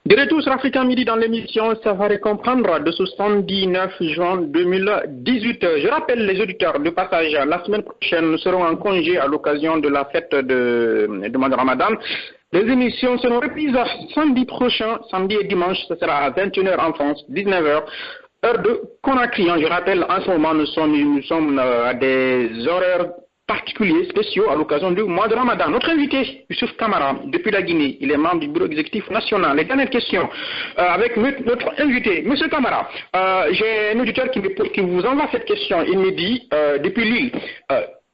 De retour sur Africa Midi dans l'émission Savoir comprendre de ce 79 juin 2018. Je rappelle les auditeurs de passage, la semaine prochaine nous serons en congé à l'occasion de la fête de mois de Ramadan. Les émissions seront reprises samedi prochain, samedi et dimanche, ce sera à 21h en France, 19h. Heure de Conakry. Je rappelle, en ce moment, nous sommes à des horaires particuliers, spéciaux, à l'occasion du mois de Ramadan. Notre invité, Youssouf Kamara, depuis la Guinée, il est membre du bureau exécutif national. Les dernières questions avec notre invité, Monsieur Kamara. J'ai un auditeur qui vous envoie cette question. Il me dit, depuis lui,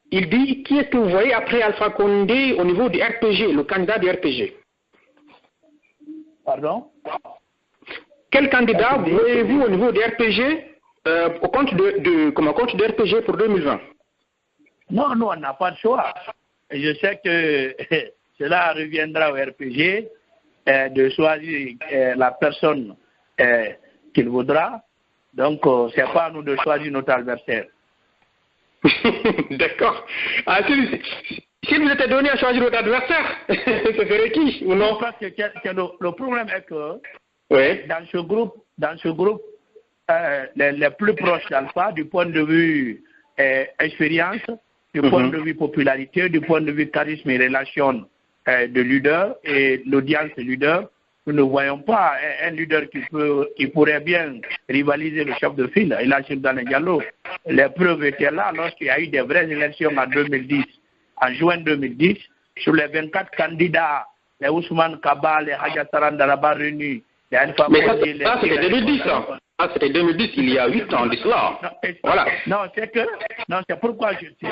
il dit, qui est que vous voyez après Alpha Condé au niveau du RPG, le candidat du RPG? Pardon? Quel candidat voyez-vous au niveau du RPG au compte de RPG pour 2020? Non, on n'a pas de choix. Je sais que cela reviendra au RPG de choisir la personne qu'il voudra. Donc, ce n'est pas à nous de choisir notre adversaire. D'accord. Si vous étiez donné à choisir votre adversaire, ce serait qui ou non? Parce que le problème est que oui. dans ce groupe, les plus proches d'Alpha, du point de vue expérience, du point de vue popularité, du point de vue charisme et relation de leader et l'audience de leader, nous ne voyons pas un leader qui pourrait bien rivaliser le chef de file, il a dans le Diallo. Les preuves étaient là lorsqu'il y a eu des vraies élections en 2010, en juin 2010, sur les 24 candidats, les Ousmane Kaba, les Hadja Sarandaraba réunis, les Alpha mais ça c'était 2010, hein. Ah, c'était 2010, il y a 8 ans d'histoire. Voilà. Non, c'est pourquoi je dis que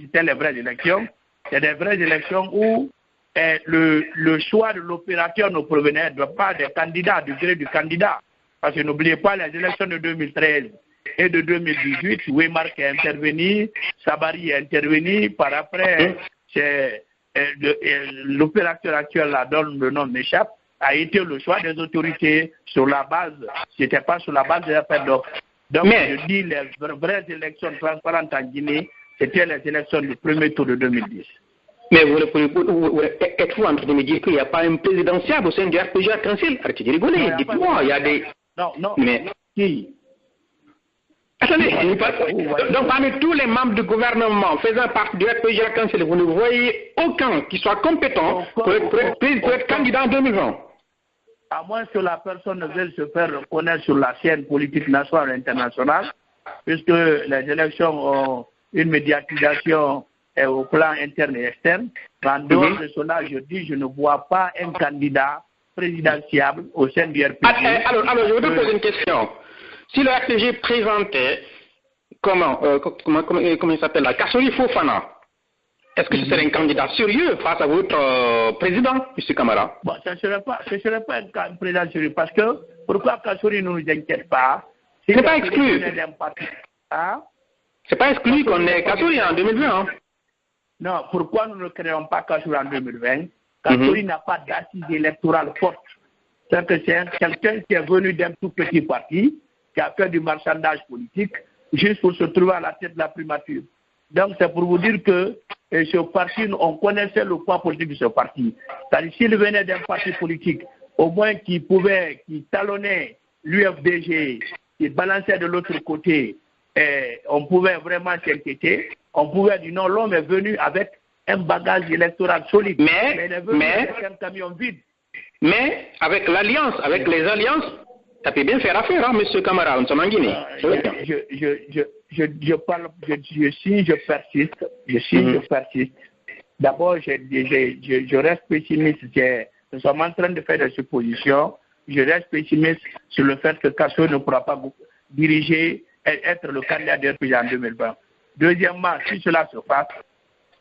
c'était les vraies élections. C'est des vraies élections où le choix de l'opérateur ne provenait pas des candidats, du gré du candidat. Parce que n'oubliez pas les élections de 2013 et de 2018, Weymark est intervenu, Sabari est intervenu, par après, c'est l'opérateur actuel, là, dont le nom m'échappe, a été le choix des autorités sur la base, c'était pas sur la base des appels d'offres. Donc, je dis les vraies élections transparentes en Guinée, c'était les élections du premier tour de 2010. Mais êtes-vous en train de me dire qu'il n'y a pas un présidentiable au sein du RPG Arc-en-Ciel? Arrêtez de rigoler, dites-moi, il y a des... Non, mais... Qui? Attendez, donc parmi tous les membres du gouvernement faisant partie du RPG Arc-en-Ciel, vous ne voyez aucun qui soit compétent pour être candidat en 2020? À moins que la personne ne veuille se faire reconnaître sur la scène politique nationale et internationale, puisque les élections ont une médiatisation au plan interne et externe. En dehors de cela, je dis, je ne vois pas un candidat présidentiable au sein du RPG. Alors, je voudrais poser une question. Si le RPG présentait, comment il s'appelle là, Kassory Fofana, est-ce que ce serait un candidat sérieux face à votre président, M. Camara? Bon, ce ne serait pas un président sérieux, parce que pourquoi Kassory ne nous inquiète pas? Ce n'est pas exclu. Hein? C'est pas exclu qu'on ait Kassory en 2020. Hein? Non, pourquoi nous ne créons pas Kassory en 2020? Kassory n'a pas d'assise électorale forte. C'est que c'est quelqu'un qui est venu d'un tout petit parti, qui a fait du marchandage politique, juste pour se trouver à la tête de la primature. Donc c'est pour vous dire que ce parti, on connaissait le poids politique de ce parti. C'est-à-dire s'il venait d'un parti politique, au moins qui talonnait l'UFDG, qui balançait de l'autre côté, on pouvait vraiment s'inquiéter. On pouvait dire non, l'homme est venu avec un bagage électoral solide. Mais il est venu avec un camion vide. Mais avec l'alliance, avec les alliances, ça peut bien faire affaire, hein, M. Camara, nous sommes en Guinée. Je persiste. D'abord, je reste pessimiste. Nous sommes en train de faire des suppositions. Je reste pessimiste sur le fait que Kassory ne pourra pas diriger et être le candidat de RPG en 2020. Deuxièmement, si cela se passe,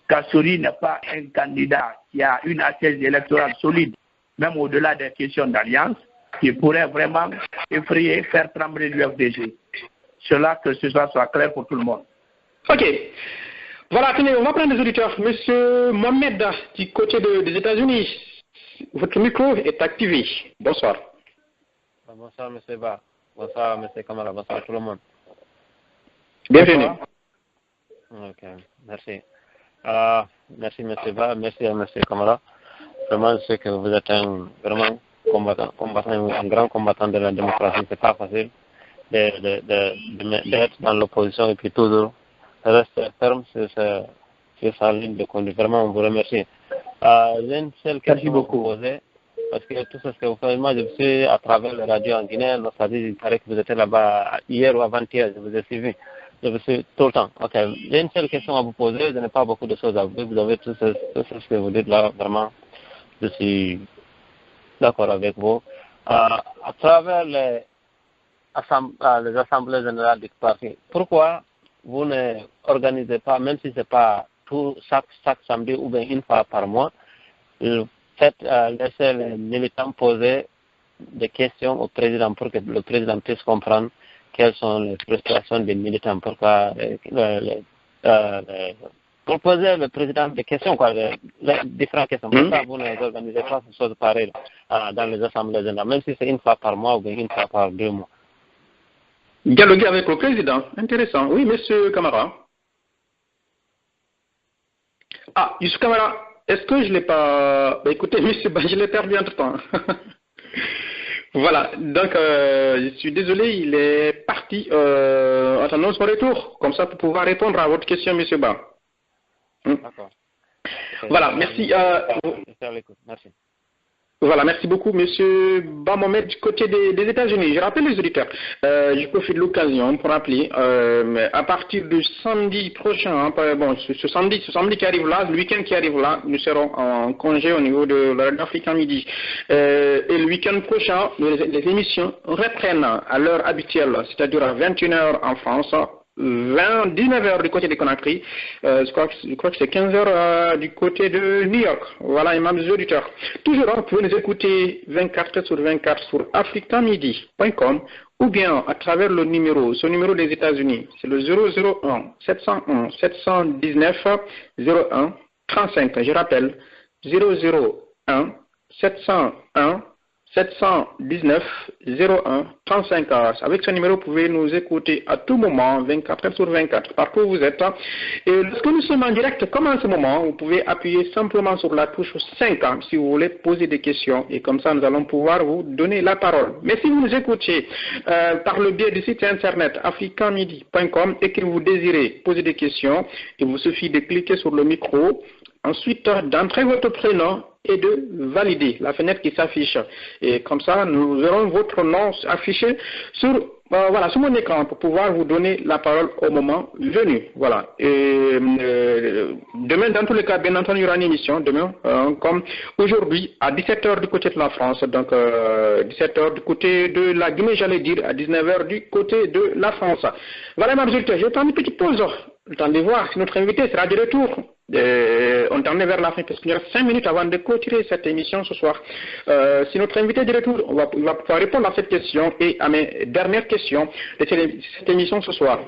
Kassory n'est pas un candidat qui a une assise électorale solide, même au-delà des questions d'alliance, qui pourrait vraiment effrayer, faire trembler l'UFDG. Cela, que ce soit clair pour tout le monde. Ok. Voilà, tenez, on va prendre des auditeurs. Monsieur Mohamed, du côté des États-Unis, votre micro est activé. Bonsoir. Bonsoir, M. Ba. Bonsoir, M. Kamala. Bonsoir tout le monde. Bienvenue. Ok, merci. Merci, M. Ba. Merci à M. Kamala. Vraiment, je sais que vous êtes un grand combattant de la démocratie. C'est pas facile d'être dans l'opposition et puis toujours rester ferme sur sa ligne de conduite. Vraiment, on vous remercie. J'ai une seule question à vous poser, parce que tout ce que vous faites, moi je suis à travers la radio en Guinée, il paraît que vous étiez là-bas hier ou avant-hier, je vous ai suivi. Je vous suis tout le temps. Ok, j'ai une seule question à vous poser, je n'ai pas beaucoup de choses à vous dire, vous avez tout ce que vous dites là, vraiment, je suis d'accord avec vous. À travers les assemblées générales du parti, pourquoi vous ne organisez pas, même si ce n'est pas chaque samedi ou bien une fois par mois, laissez les militants poser des questions au président pour que le président puisse comprendre quelles sont les frustrations des militants, pourquoi pour poser le président des questions, les différentes questions. Pourquoi vous n'organisez pas ces choses pareilles dans les assemblées générales, même si c'est une fois par mois ou bien une fois par 2 mois. Dialoguer avec le président, intéressant. Oui, M. Camara. Youssou Camara, est-ce que je ne l'ai pas... écoutez, M. je l'ai perdu entre-temps. Voilà, donc je suis désolé, il est parti. Attendons son retour, comme ça pour pouvoir répondre à votre question, M. Ba. D'accord. Voilà, merci. Merci. Voilà, merci beaucoup, Monsieur Bamomed, du côté des États-Unis. Je rappelle les auditeurs, je profite de l'occasion pour rappeler, à partir du samedi prochain, ce samedi qui arrive là, le week-end qui arrive là, nous serons en congé au niveau de l'Afrique en midi. Et le week-end prochain, les émissions reprennent à l'heure habituelle, c'est-à-dire à 21h en France. 19h du côté des Conakry, je crois que c'est 15h du côté de New York. Voilà, mes auditeurs. Toujours, vous pouvez nous écouter 24/24 sur africamidi.com ou bien à travers ce numéro des États-Unis. C'est le 001 711 719 01 35. Je rappelle 001 701 719 01 35. Avec ce numéro, vous pouvez nous écouter à tout moment, 24 heures sur 24, partout où vous êtes. Et lorsque nous sommes en direct, comme en ce moment, vous pouvez appuyer simplement sur la touche 5 si vous voulez poser des questions. Et comme ça, nous allons pouvoir vous donner la parole. Mais si vous nous écoutez par le biais du site internet africanmidi.com et que vous désirez poser des questions, il vous suffit de cliquer sur le micro. Ensuite, d'entrer votre prénom et de valider la fenêtre qui s'affiche. Et comme ça, nous aurons votre nom affiché sur mon écran pour pouvoir vous donner la parole au moment venu. Voilà. Et demain, dans tous les cas, bien entendu, il y aura une émission. Demain, comme aujourd'hui, à 17h du côté de la France. Donc, 17h du côté de la Guinée, j'allais dire, à 19h du côté de la France. Voilà, ma résultat. Je vais prendre une petite pause. Le temps de voir si notre invité sera de retour. On t'en est vers la fin parce qu'il y aura 5 minutes avant de clôturer cette émission ce soir. Si notre invité est de retour, il va pouvoir répondre à cette question et à mes dernières questions de cette émission ce soir.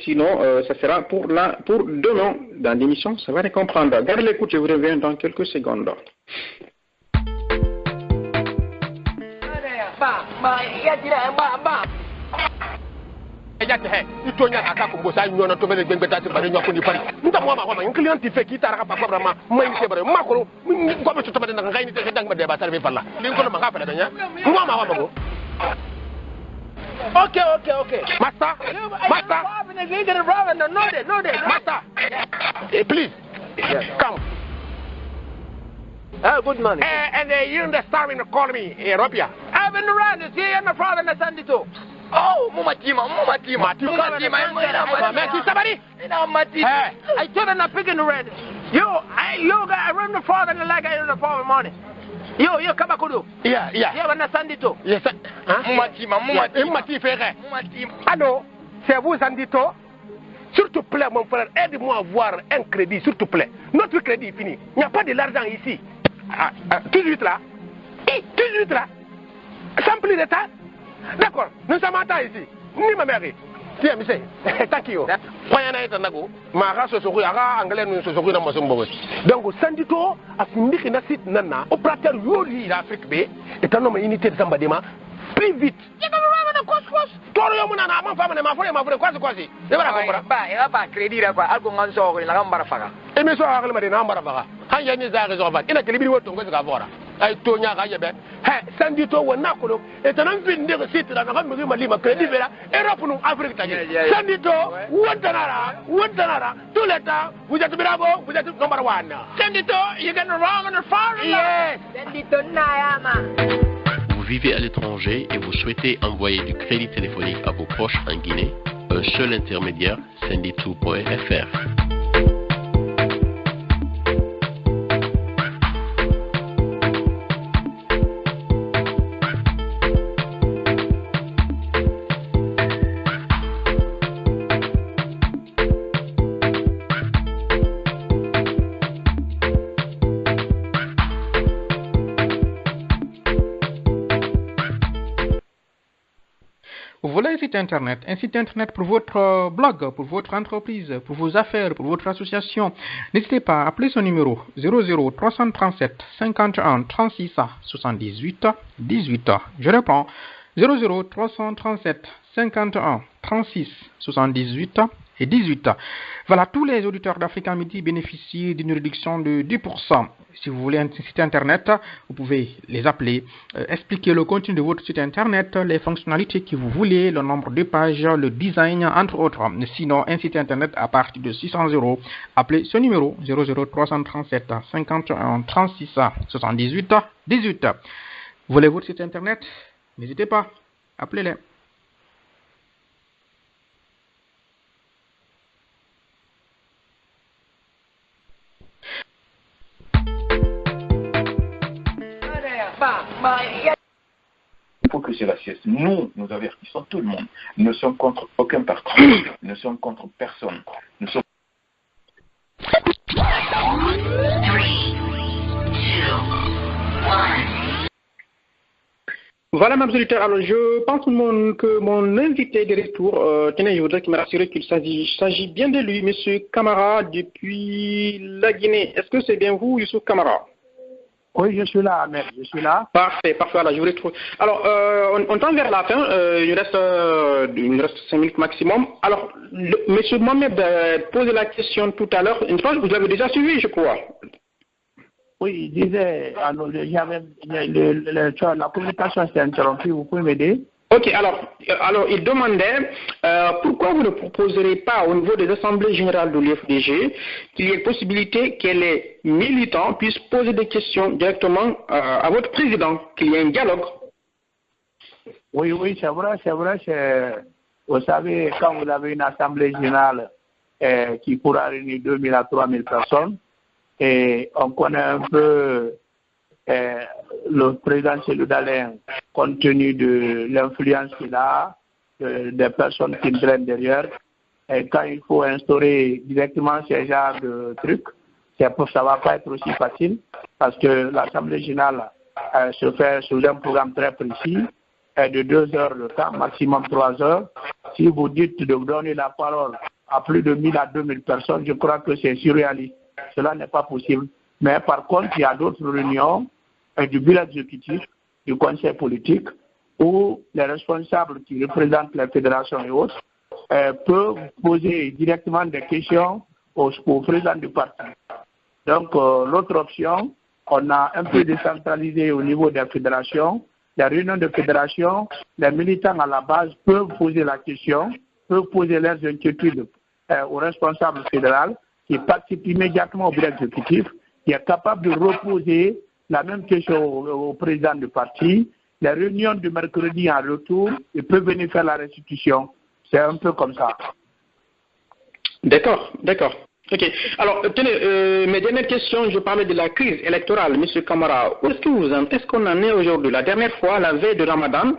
Sinon, ça sera pour demain dans l'émission, ça va les comprendre. Gardez l'écoute, je vous reviens dans quelques secondes. Ejate he itonya aka ko bosa nyono to bele gbengbe tati bare nyako ni pari nta mo ma ma client ti fe ki tara ka pa ko ma mai se bare ma ko ko be to bele na ngai ni te dang ba de ba sarbe falla ni ko ma ka fa da nya mo ma wa ma go okay master master please come. Good morning. And you're in the star in the economy in Europe. I've been around to see and my father and Sandy too. Oh, Mumatima. Somebody? I told her not picking the red. I run the father and like I in the following morning. Yo, Kabakudu. Yeah. Yeah, and Sandy too. Yes, Mumatima. Allô, c'est vous, Sandito? S'il te plaît, mon frère, aide-moi à avoir un crédit, s'il te plaît. Notre crédit est fini. Il n'y a pas de l'argent ici. Tout de suite là. Sans plus de temps. D'accord, nous sommes en temps ici. Ni ma mère. Tiens, monsieur, thank you. Poyana est un nago. Mara Sosokui, Ara, Anglais, nous Sosokui dans Mosombo. Donc, Sandito, à Sindiki Nassit Nana, opérateur Yoli, l'Afrique B, est un homme unité de Sambadema. Plus vite. Toro yo munana ma fama ne ma fure kwasi e bara ko bara ba e ba credit ra kwa algo ngan so ko la ngam bara faga e me so akale ma de na bara faga han ya ni za ga zo ba ina kelibiri woto ngo ga fora ay to nya ga yebe he sandi to wona ko lo e tanan fin de ko sitra na kam mi mali ma credit vera Europe nu Afrique tagi sandi to wontanara tout le temps vous êtes bravo vous êtes number 1 sandi to you gonna wrong on the far yes sandi to na ma. Vous vivez à l'étranger et vous souhaitez envoyer du crédit téléphonique à vos proches en Guinée, un seul intermédiaire, Sendito.fr. Vous voulez un site internet pour votre blog, pour votre entreprise, pour vos affaires, pour votre association. N'hésitez pas à appeler ce numéro 00 337 51 36 78 18. Je reprends 00 337 51 36 78 et 18. Voilà, tous les auditeurs d'Africa Midi bénéficient d'une réduction de 10%. Si vous voulez un site internet, vous pouvez les appeler, expliquer le contenu de votre site internet, les fonctionnalités que vous voulez, le nombre de pages, le design, entre autres. Sinon, un site internet à partir de 600 €, appelez ce numéro 00 337 51 36 78 18. Vous voulez votre site internet? N'hésitez pas, appelez-les. Il faut que cela cesse. Nous avertissons tout le monde. Nous sommes contre aucun parti. Nous sommes contre personne. Nous sommes... Voilà, mes auditeurs. Alors, je pense que mon invité de retour, tenez, je voudrais qu'il me rassure qu'il s'agit bien de lui, M. Camara, depuis la Guinée. Est-ce que c'est bien vous, Youssouf Camara? Oui, je suis là, Ahmed, je suis là. Parfait, parfait. Alors, je voulais trouver. Alors, on tend vers la fin. Il reste 5 minutes maximum. Alors, M. Mohamed posait la question tout à l'heure. Une fois, vous l'avez déjà suivi, je crois. Oui, il disait, la communication s'est interrompue, vous pouvez m'aider? Ok, alors il demandait pourquoi vous ne proposerez pas au niveau des assemblées générales de l'UFDG qu'il y ait possibilité que les militants puissent poser des questions directement à votre président, qu'il y ait un dialogue. Oui, c'est vrai. Vous savez, quand vous avez une assemblée générale qui pourra réunir 2000 à 3000 personnes, et on connaît un peu le président Cellou Dalein, compte tenu de l'influence qu'il a, des personnes qui traînent derrière, et quand il faut instaurer directement ce genre de trucs, ça ne va pas être aussi facile, parce que l'Assemblée générale se fait sous un programme très précis, de 2 heures de temps, maximum 3 heures. Si vous dites de donner la parole à plus de 1000 à 2000 personnes, je crois que c'est surréaliste. Cela n'est pas possible. Mais par contre, il y a d'autres réunions du bureau exécutif, du conseil politique, où les responsables qui représentent les fédérations et autres peuvent poser directement des questions au président du parti. Donc, l'autre option, on a un peu décentralisé au niveau des fédérations. Les réunions de fédération, les militants à la base peuvent poser la question, peuvent poser leurs inquiétudes au responsable fédéral, qui participe immédiatement au bureau exécutif, qui est capable de reposer la même question au président du parti. Les réunions du mercredi en retour, il peut venir faire la restitution. C'est un peu comme ça. D'accord. Ok. Alors, tenez, mes dernières questions, je parlais de la crise électorale, M. Camara. Où est-ce qu'on en est aujourd'hui? La dernière fois, la veille de Ramadan,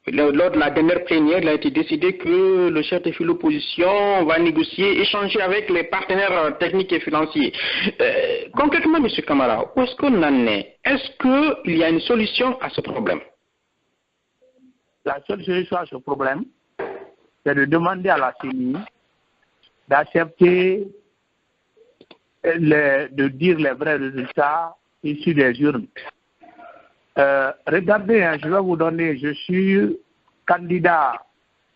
lors de la dernière plénière, il a été décidé que le chef de l'opposition va négocier, échanger avec les partenaires techniques et financiers. Concrètement, M. Camara, où est-ce qu'on en est? Est-ce qu'il y a une solution à ce problème? La seule solution à ce problème, c'est de demander à la CENI d'accepter de dire les vrais résultats issus des urnes. Regardez, je vais vous donner, je suis candidat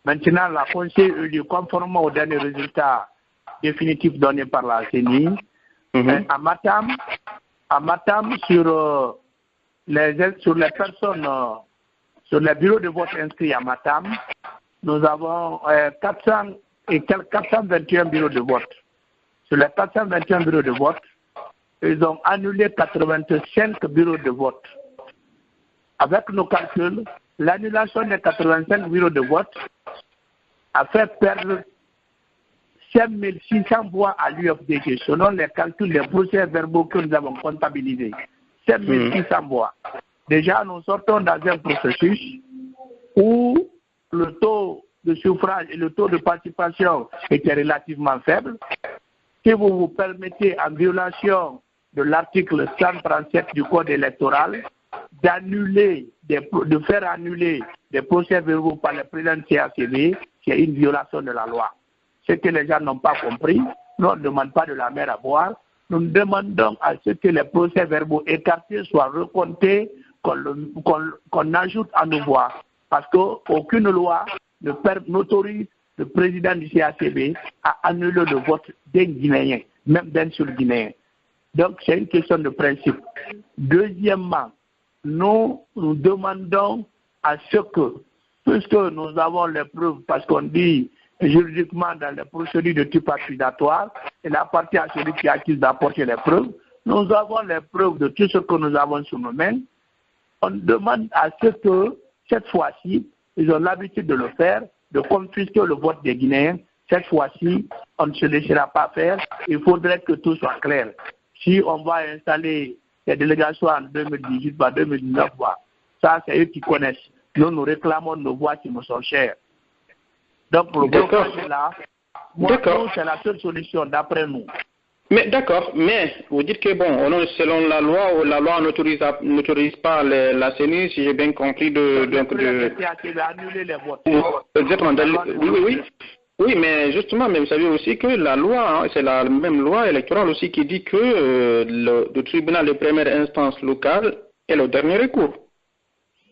maintenant à la conseil élu conformément aux derniers résultats définitifs donnés par la CENI. À Matam, sur les personnes, sur les bureaux de vote inscrits à Matam, nous avons 421 bureaux de vote. Sur les 421 bureaux de vote, ils ont annulé 85 bureaux de vote. Avec nos calculs, l'annulation des 85 bureaux de vote a fait perdre 5600 voix à l'UFDG, selon les calculs des procès-verbaux que nous avons comptabilisés. 5600 voix. Déjà, nous sortons dans un processus où le taux de suffrage et le taux de participation étaient relativement faibles. Si vous vous permettez, en violation de l'article 137 du Code électoral, de faire annuler des procès-verbaux par le président de CACB, c'est une violation de la loi. Ce que les gens n'ont pas compris, nous on ne demande pas de la mer à boire, nous demandons à ce que les procès-verbaux écartés soient recomptés, qu'on ajoute à nos voix. Parce qu'aucune loi n'autorise le président du CACB à annuler le vote d'un Guinéen, même d'un seul Guinéen. Donc c'est une question de principe. Deuxièmement, nous demandons à ce que, puisque nous avons les preuves, parce qu'on dit juridiquement dans les procédures de type accusatoire, il appartient à celui qui accuse d'apporter les preuves, nous avons les preuves de tout ce que nous avons sur nos mains. On demande à ce que, cette fois-ci, ils ont l'habitude de le faire, de confisquer le vote des Guinéens. Cette fois-ci, on ne se laissera pas faire. Il faudrait que tout soit clair. Si on va installer des délégations en 2018, 2019, ça c'est eux qui connaissent. Nous réclamons nos voix qui nous sont chères. Donc, pour le là, c'est la seule solution d'après nous. Mais d'accord, mais vous dites que bon, selon la loi n'autorise pas la CENI, si j'ai bien compris, annuler les votes. Exactement. Oui, mais justement, mais vous savez aussi que la loi, c'est la même loi électorale aussi qui dit que le tribunal de première instance locale est le dernier recours.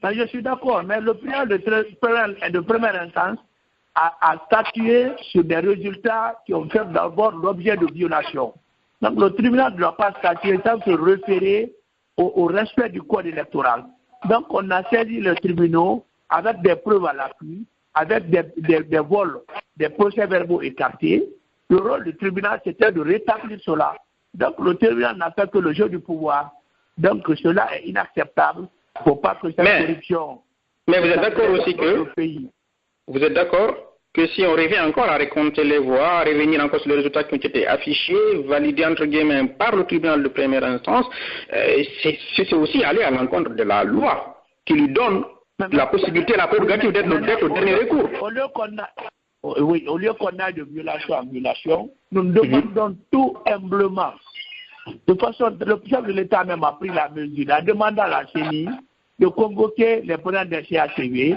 Ben, je suis d'accord, mais le tribunal de première instance a statué sur des résultats qui ont fait d'abord l'objet de violation. Donc le tribunal ne doit pas statuer sans se référer au respect du code électoral. Donc on a saisi le tribunal avec des preuves à l'appui, avec des vols, des procès-verbaux écartés. Le rôle du tribunal, c'était de rétablir cela. Donc le tribunal n'a fait que le jeu du pouvoir. Donc cela est inacceptable. Il ne faut pas que cette corruption... Mais vous êtes d'accord aussi que... Vous êtes d'accord que si on revient encore à raconter les voix, à revenir encore sur les résultats qui ont été affichés, validés entre guillemets par le tribunal de première instance, c'est aussi aller à l'encontre de la loi qui lui donne la possibilité, la prérogative d'être au dernier recours. Au lieu qu'on a de violation en violation, nous demandons tout humblement. De toute façon, le chef de l'État même a pris la mesure, a demandé à la CENI de convoquer les preneurs des CHV.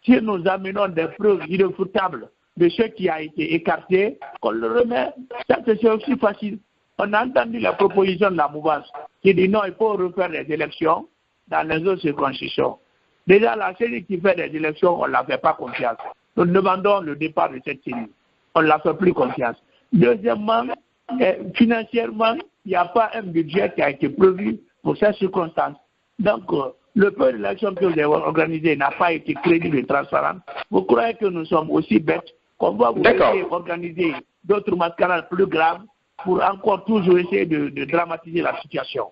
Si nous amenons des preuves irréfutables de ce qui a été écarté, qu'on le remet, c'est aussi facile. On a entendu la proposition de la mouvance qui dit non, il faut refaire les élections dans les autres circonscriptions. Déjà, la CENI qui fait des élections, on ne la fait pas confiance. Nous demandons le départ de cette CENI. On ne la fait plus confiance. Deuxièmement, financièrement, il n'y a pas un budget qui a été prévu pour ces circonstances. Donc, le peu d'élections que vous avez organisé n'a pas été crédible et transparent. Vous croyez que nous sommes aussi bêtes qu'on va vous organiser d'autres mascarades plus graves pour encore toujours essayer de dramatiser la situation?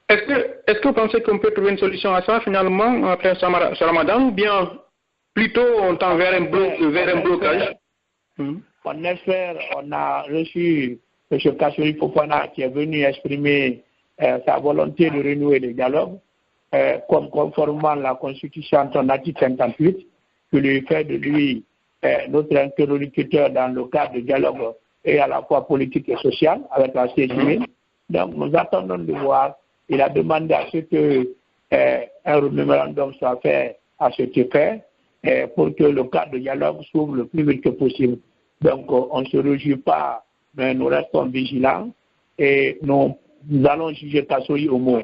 Est-ce que vous pensez qu'on peut trouver une solution à ça finalement après ce Ramadan ou bien plutôt on tend vers un blocage? On espère, on a reçu M. Kassouri Fofana qui est venu exprimer sa volonté de renouer le dialogue. Conformément à la Constitution, son article 58, qui lui fait de lui notre interlocuteur dans le cadre du dialogue et à la fois politique et social avec la CGM. Donc nous attendons de voir. Il a demandé à ce que un mémorandum soit fait à cet effet pour que le cadre de dialogue s'ouvre le plus vite que possible. Donc on ne se réjouit pas, mais nous restons vigilants et nous allons juger Kassouri au mot.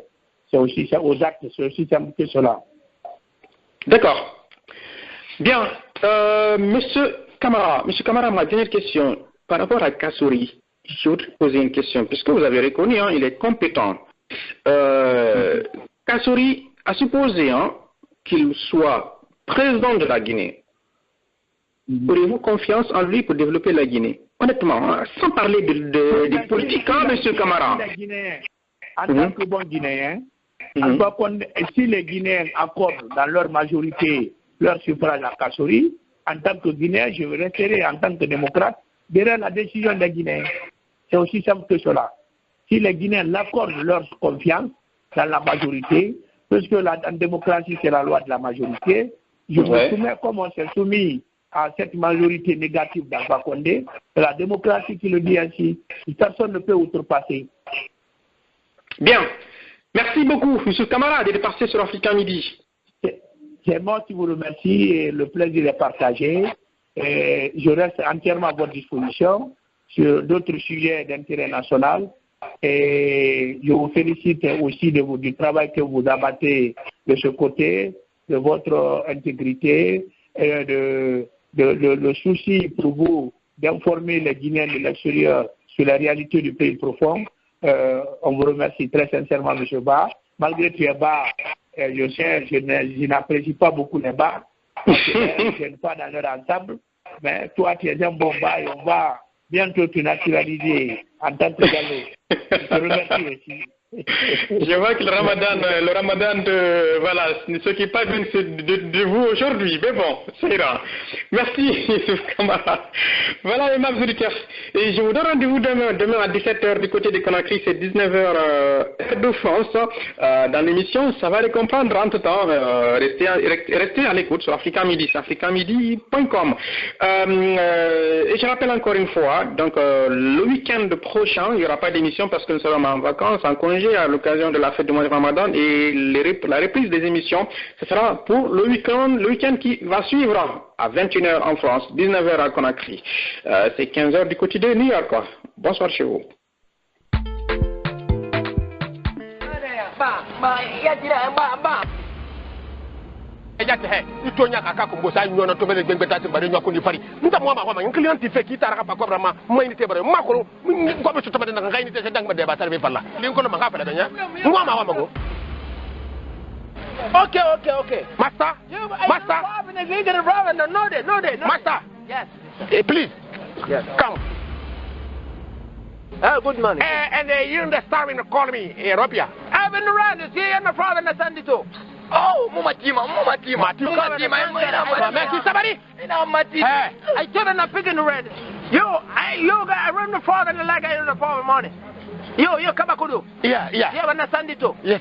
C'est aussi ça, aux actes, c'est aussi simple que cela. D'accord. Bien. Monsieur Camara, ma dernière question. Par rapport à Kassouri, je voudrais poser une question, puisque vous avez reconnu, il est compétent. Kassouri a supposé qu'il soit président de la Guinée. Aurez-vous confiance en lui pour développer la Guinée? Honnêtement, sans parler de politique, monsieur Camara. En tant que bon Guinéen, si les Guinéens accordent dans leur majorité leur suffrage à Kassouri, en tant que Guinéen, je resterai en tant que démocrate derrière la décision des Guinéens. C'est aussi simple que cela. Si les Guinéens l'accordent leur confiance dans la majorité, puisque en démocratie c'est la loi de la majorité, je me soumets comme on s'est soumis à cette majorité négative d'Alpha Condé, c'est la démocratie qui le dit ainsi. Personne ne peut outrepasser. Bien. Merci beaucoup, M. Camara, d'être passé sur Africa Midi. C'est moi qui vous remercie et le plaisir est partagé. Et je reste entièrement à votre disposition sur d'autres sujets d'intérêt national. Et je vous félicite aussi du travail que vous abattez de ce côté, de votre intégrité, et le souci pour vous d'informer les Guinéens de l'extérieur sur la réalité du pays profond. On vous remercie très sincèrement, M. Ba. Malgré que tu es bas, je sais, je n'apprécie pas beaucoup les bas. Je n'aime pas dans leur ensemble. Mais toi, tu es un bon bas et on va bientôt te naturaliser en tant que galop. Je te remercie aussi. Je vois que le ramadan voilà, ce qui est pas bien de vous aujourd'hui, mais bon, ça ira. Merci, Youssouf Kamara. Voilà, les maps auditeurs. Et je vous donne rendez-vous demain à 17h du côté de Conakry, c'est 19h heure de France. Dans l'émission, ça va les comprendre. Entre-temps, restez à l'écoute sur Africa Midi, c'est africamidi.com. Et je rappelle encore une fois, donc le week-end prochain, il n'y aura pas d'émission parce que nous serons en vacances, en congé à l'occasion de la fête du mois de Ramadan, et la reprise des émissions, ce sera pour le week-end qui va suivre à 21h en France, 19h à Conakry. C'est 15h du côté de New York. Bonsoir chez vous. Ejate he itonya kaka ko bosa nyono to bele gbengbe tati bare nyako ni fari nta mo ma ma client ti fe ki tara ka pa ko brama mo ni te bare ma ko ko be to bade na ngai ni te dang ba de ba tarbe falla lin ko no ma ka fa da nya mo ma wa ma go okay master master Yes. Please come. Good morning. And you in the star in the call me Europia. I've been around to see and my father and Sandy too. Oh, Mumatima. Somebody? I told him I'm picking the red. I run the father and like I in the following morning. Yo, Kabakudu. Yeah. Yeah, and Sandy too. Yes.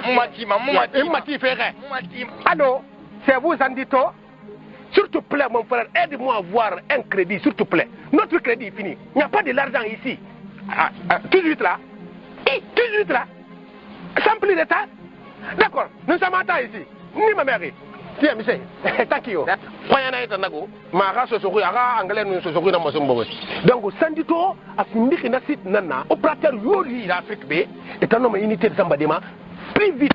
Mumatima. Allô, c'est vous Sandito? S'il te plaît, mon frère, aide-moi à avoir un crédit, s'il te plaît. Notre crédit est fini. Il n'y a pas de l'argent ici. Tout de suite là. Sans plus de temps. D'accord, nous sommes en temps ici. Ni ma mère. Tiens, monsieur, thank you. Poyana est un nago. Mara se souri, ara anglais nous se souri dans mon sombre. Donc, Sandito, à ce niveau de site nana, opérateur Yoli l'Afrique B, est un homme unité de Sambadema, plus vite.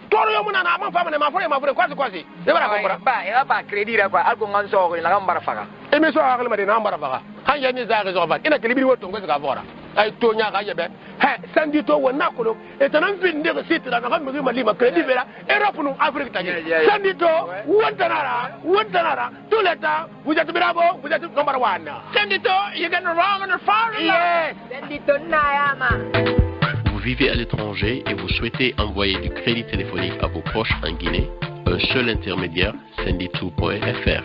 Toro yo munana ma fama ne ma fure kwasi e bara ko bara ba ba credit ra kwa alko ngan so ko la ngam bara faga e me so akle ma de na bara faga han ya ni za rezo ba ina kelibiri woto ngo ga fora ay to nya ga yebe he sandi to wona ko lo e tanan fin de site da na mi ma lima credit vera Europe no Afrique tagi sandi to wontanara tout le temps vous êtes bravo vous êtes number 1 sandi to you get wrong on the far yes sandi to na ma. Vous vivez à l'étranger et vous souhaitez envoyer du crédit téléphonique à vos proches en Guinée, un seul intermédiaire, Sendito.fr.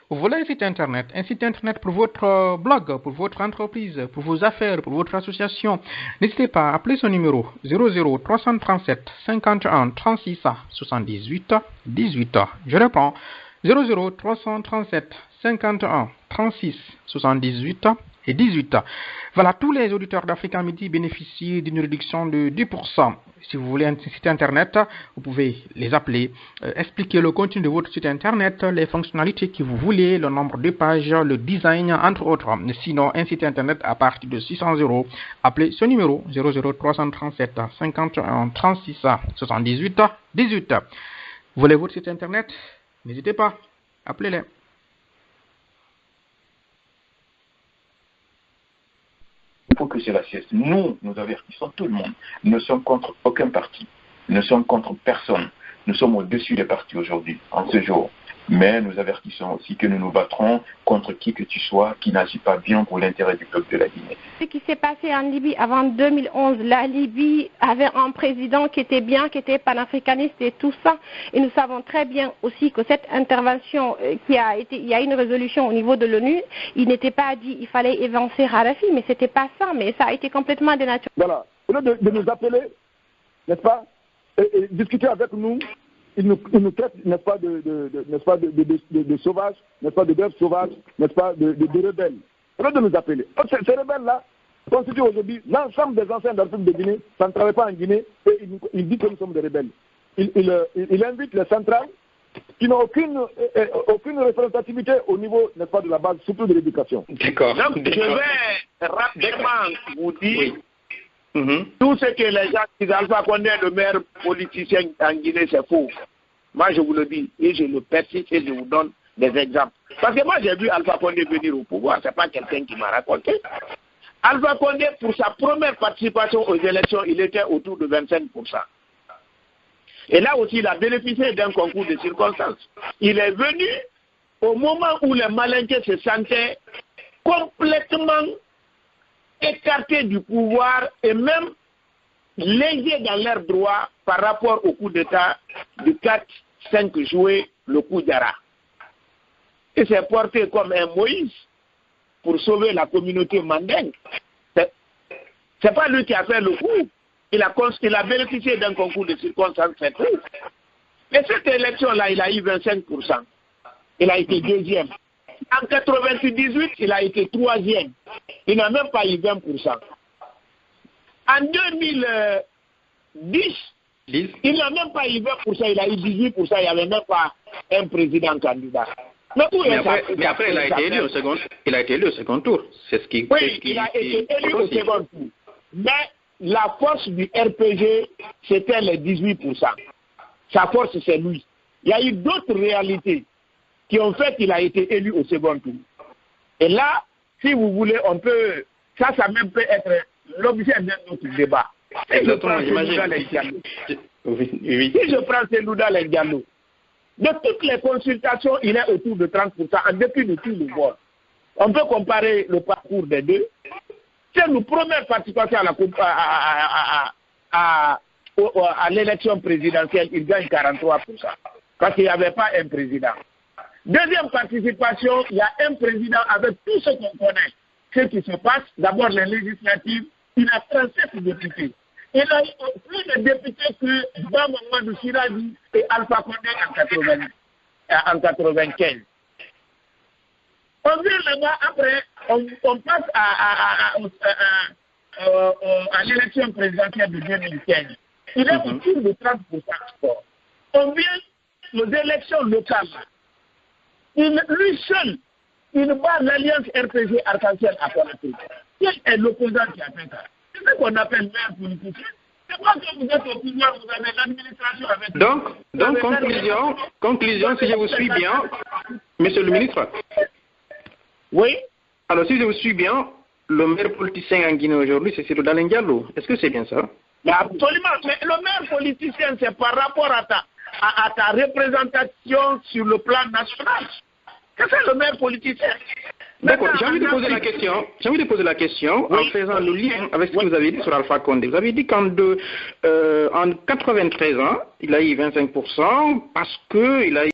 Vous voulez un site internet pour votre blog, pour votre entreprise, pour vos affaires, pour votre association. N'hésitez pas à appeler ce numéro 00 337 51 36 78 18. Je reprends 00 337 51 36 78 et 18. Voilà, tous les auditeurs d'Africa Midi bénéficient d'une réduction de 10%. Si vous voulez un site internet, vous pouvez les appeler, expliquer le contenu de votre site internet, les fonctionnalités que vous voulez, le nombre de pages, le design, entre autres. Sinon, un site internet à partir de 600 €, appelez ce numéro 00 337 51 36 78 18. Vous voulez votre site internet? N'hésitez pas, appelez-les. Il faut que c'est la sieste. Nous avertissons tout le monde. Nous ne sommes contre aucun parti. Nous ne sommes contre personne. Nous sommes au-dessus des partis aujourd'hui, en ce jour. Mais nous avertissons aussi que nous nous battrons contre qui que tu sois qui n'agit pas bien pour l'intérêt du peuple de la Guinée. Ce qui s'est passé en Libye avant 2011, la Libye avait un président qui était bien, qui était panafricaniste et tout ça. Et nous savons très bien aussi que cette intervention il y a une résolution au niveau de l'ONU, il n'était pas dit il fallait évincer Kadhafi, mais c'était pas ça, mais ça a été complètement dénaturé. Voilà, au lieu de nous appeler, n'est-ce pas, et discuter avec nous, ils nous traitent, n'est-ce pas, de sauvages, n'est-ce pas, de bêtes sauvages, n'est-ce pas, de rebelles. Au lieu de nous appeler. Ces rebelles-là constituent aujourd'hui l'ensemble des anciens de la République de Guinée, ça ne travaille pas en Guinée, et ils disent que nous sommes des rebelles. Ils invitent les centrales qui n'ont aucune représentativité au niveau, n'est-ce pas, de la base, surtout de l'éducation. D'accord. Je vais rapidement vous dire tout ce que les gens disent, Alpha Condé est le meilleur politicien en Guinée, c'est faux. Moi, je vous le dis, et je le persiste et je vous donne des exemples. Parce que moi, j'ai vu Alpha Condé venir au pouvoir, ce n'est pas quelqu'un qui m'a raconté. Alpha Condé, pour sa première participation aux élections, il était autour de 25%. Et là aussi, il a bénéficié d'un concours de circonstances. Il est venu au moment où les Malinqués se sentaient complètement écartés du pouvoir et même lésés dans leurs droits par rapport au coup d'État du 4-5 juillet, le coup d'Ara. Il s'est porté comme un Moïse pour sauver la communauté mandingue. C'est pas lui qui a fait le coup. Il a bénéficié d'un concours de circonstances, c'est tout. Mais cette élection-là, il a eu 25%. Il a été deuxième. En 1998, il a été troisième. Il n'a même pas eu 20%. En 2010, il n'a même pas eu 20%, il a eu 18%, il n'y avait même pas un président candidat. Mais après, il a été élu au second, tour. C'est ce qui. Oui, il a été élu au second tour. Mais la force du RPG, c'était les 18%. Sa force, c'est lui. Il y a eu d'autres réalités qui ont fait qu'il a été élu au second tour. Et là, si vous voulez, on peut... Ça même peut être l'objet d'un autre débat. Exactement, j'imagine. Si je prends Selouda Diallo, de toutes les consultations, il est autour de 30%, en dépit de tout le vote. On peut comparer le parcours des deux. C'est notre première participation à l'élection présidentielle, il gagne 43%, parce qu'il n'y avait pas un président. Deuxième participation, il y a un président avec tout ce qu'on connaît. Ce qui se passe, d'abord les législatives, il a 37 députés. Il a plus de députés que Mamadou Siradi et Alpha Condé en 95. On vient là-bas, après, on passe à l'élection présidentielle de 2015. Il est autour de 30% encore. On vient aux élections locales. Lui seul, il bat l'alliance RPG Arc-en-Ciel à Conakry. Quel est l'opposant qui a fait ça? C'est ce qu'on appelle maire politicien. C'est pas que vous êtes au pouvoir, vous avez l'administration avec... Donc conclusion, si je vous suis bien, monsieur le ministre. Oui. Alors, si je vous suis bien, le maire politicien en Guinée aujourd'hui, c'est Selouda Diallo. Est-ce que c'est bien ça? Mais absolument. Mais le maire politicien, c'est par rapport à ta représentation sur le plan national. C'est ça le maire politicien. D'accord, j'ai envie de poser la question oui. En faisant le lien avec ce que vous avez dit sur Alpha Condé. Vous avez dit qu'en 93 ans, il a eu 25% parce qu'il a eu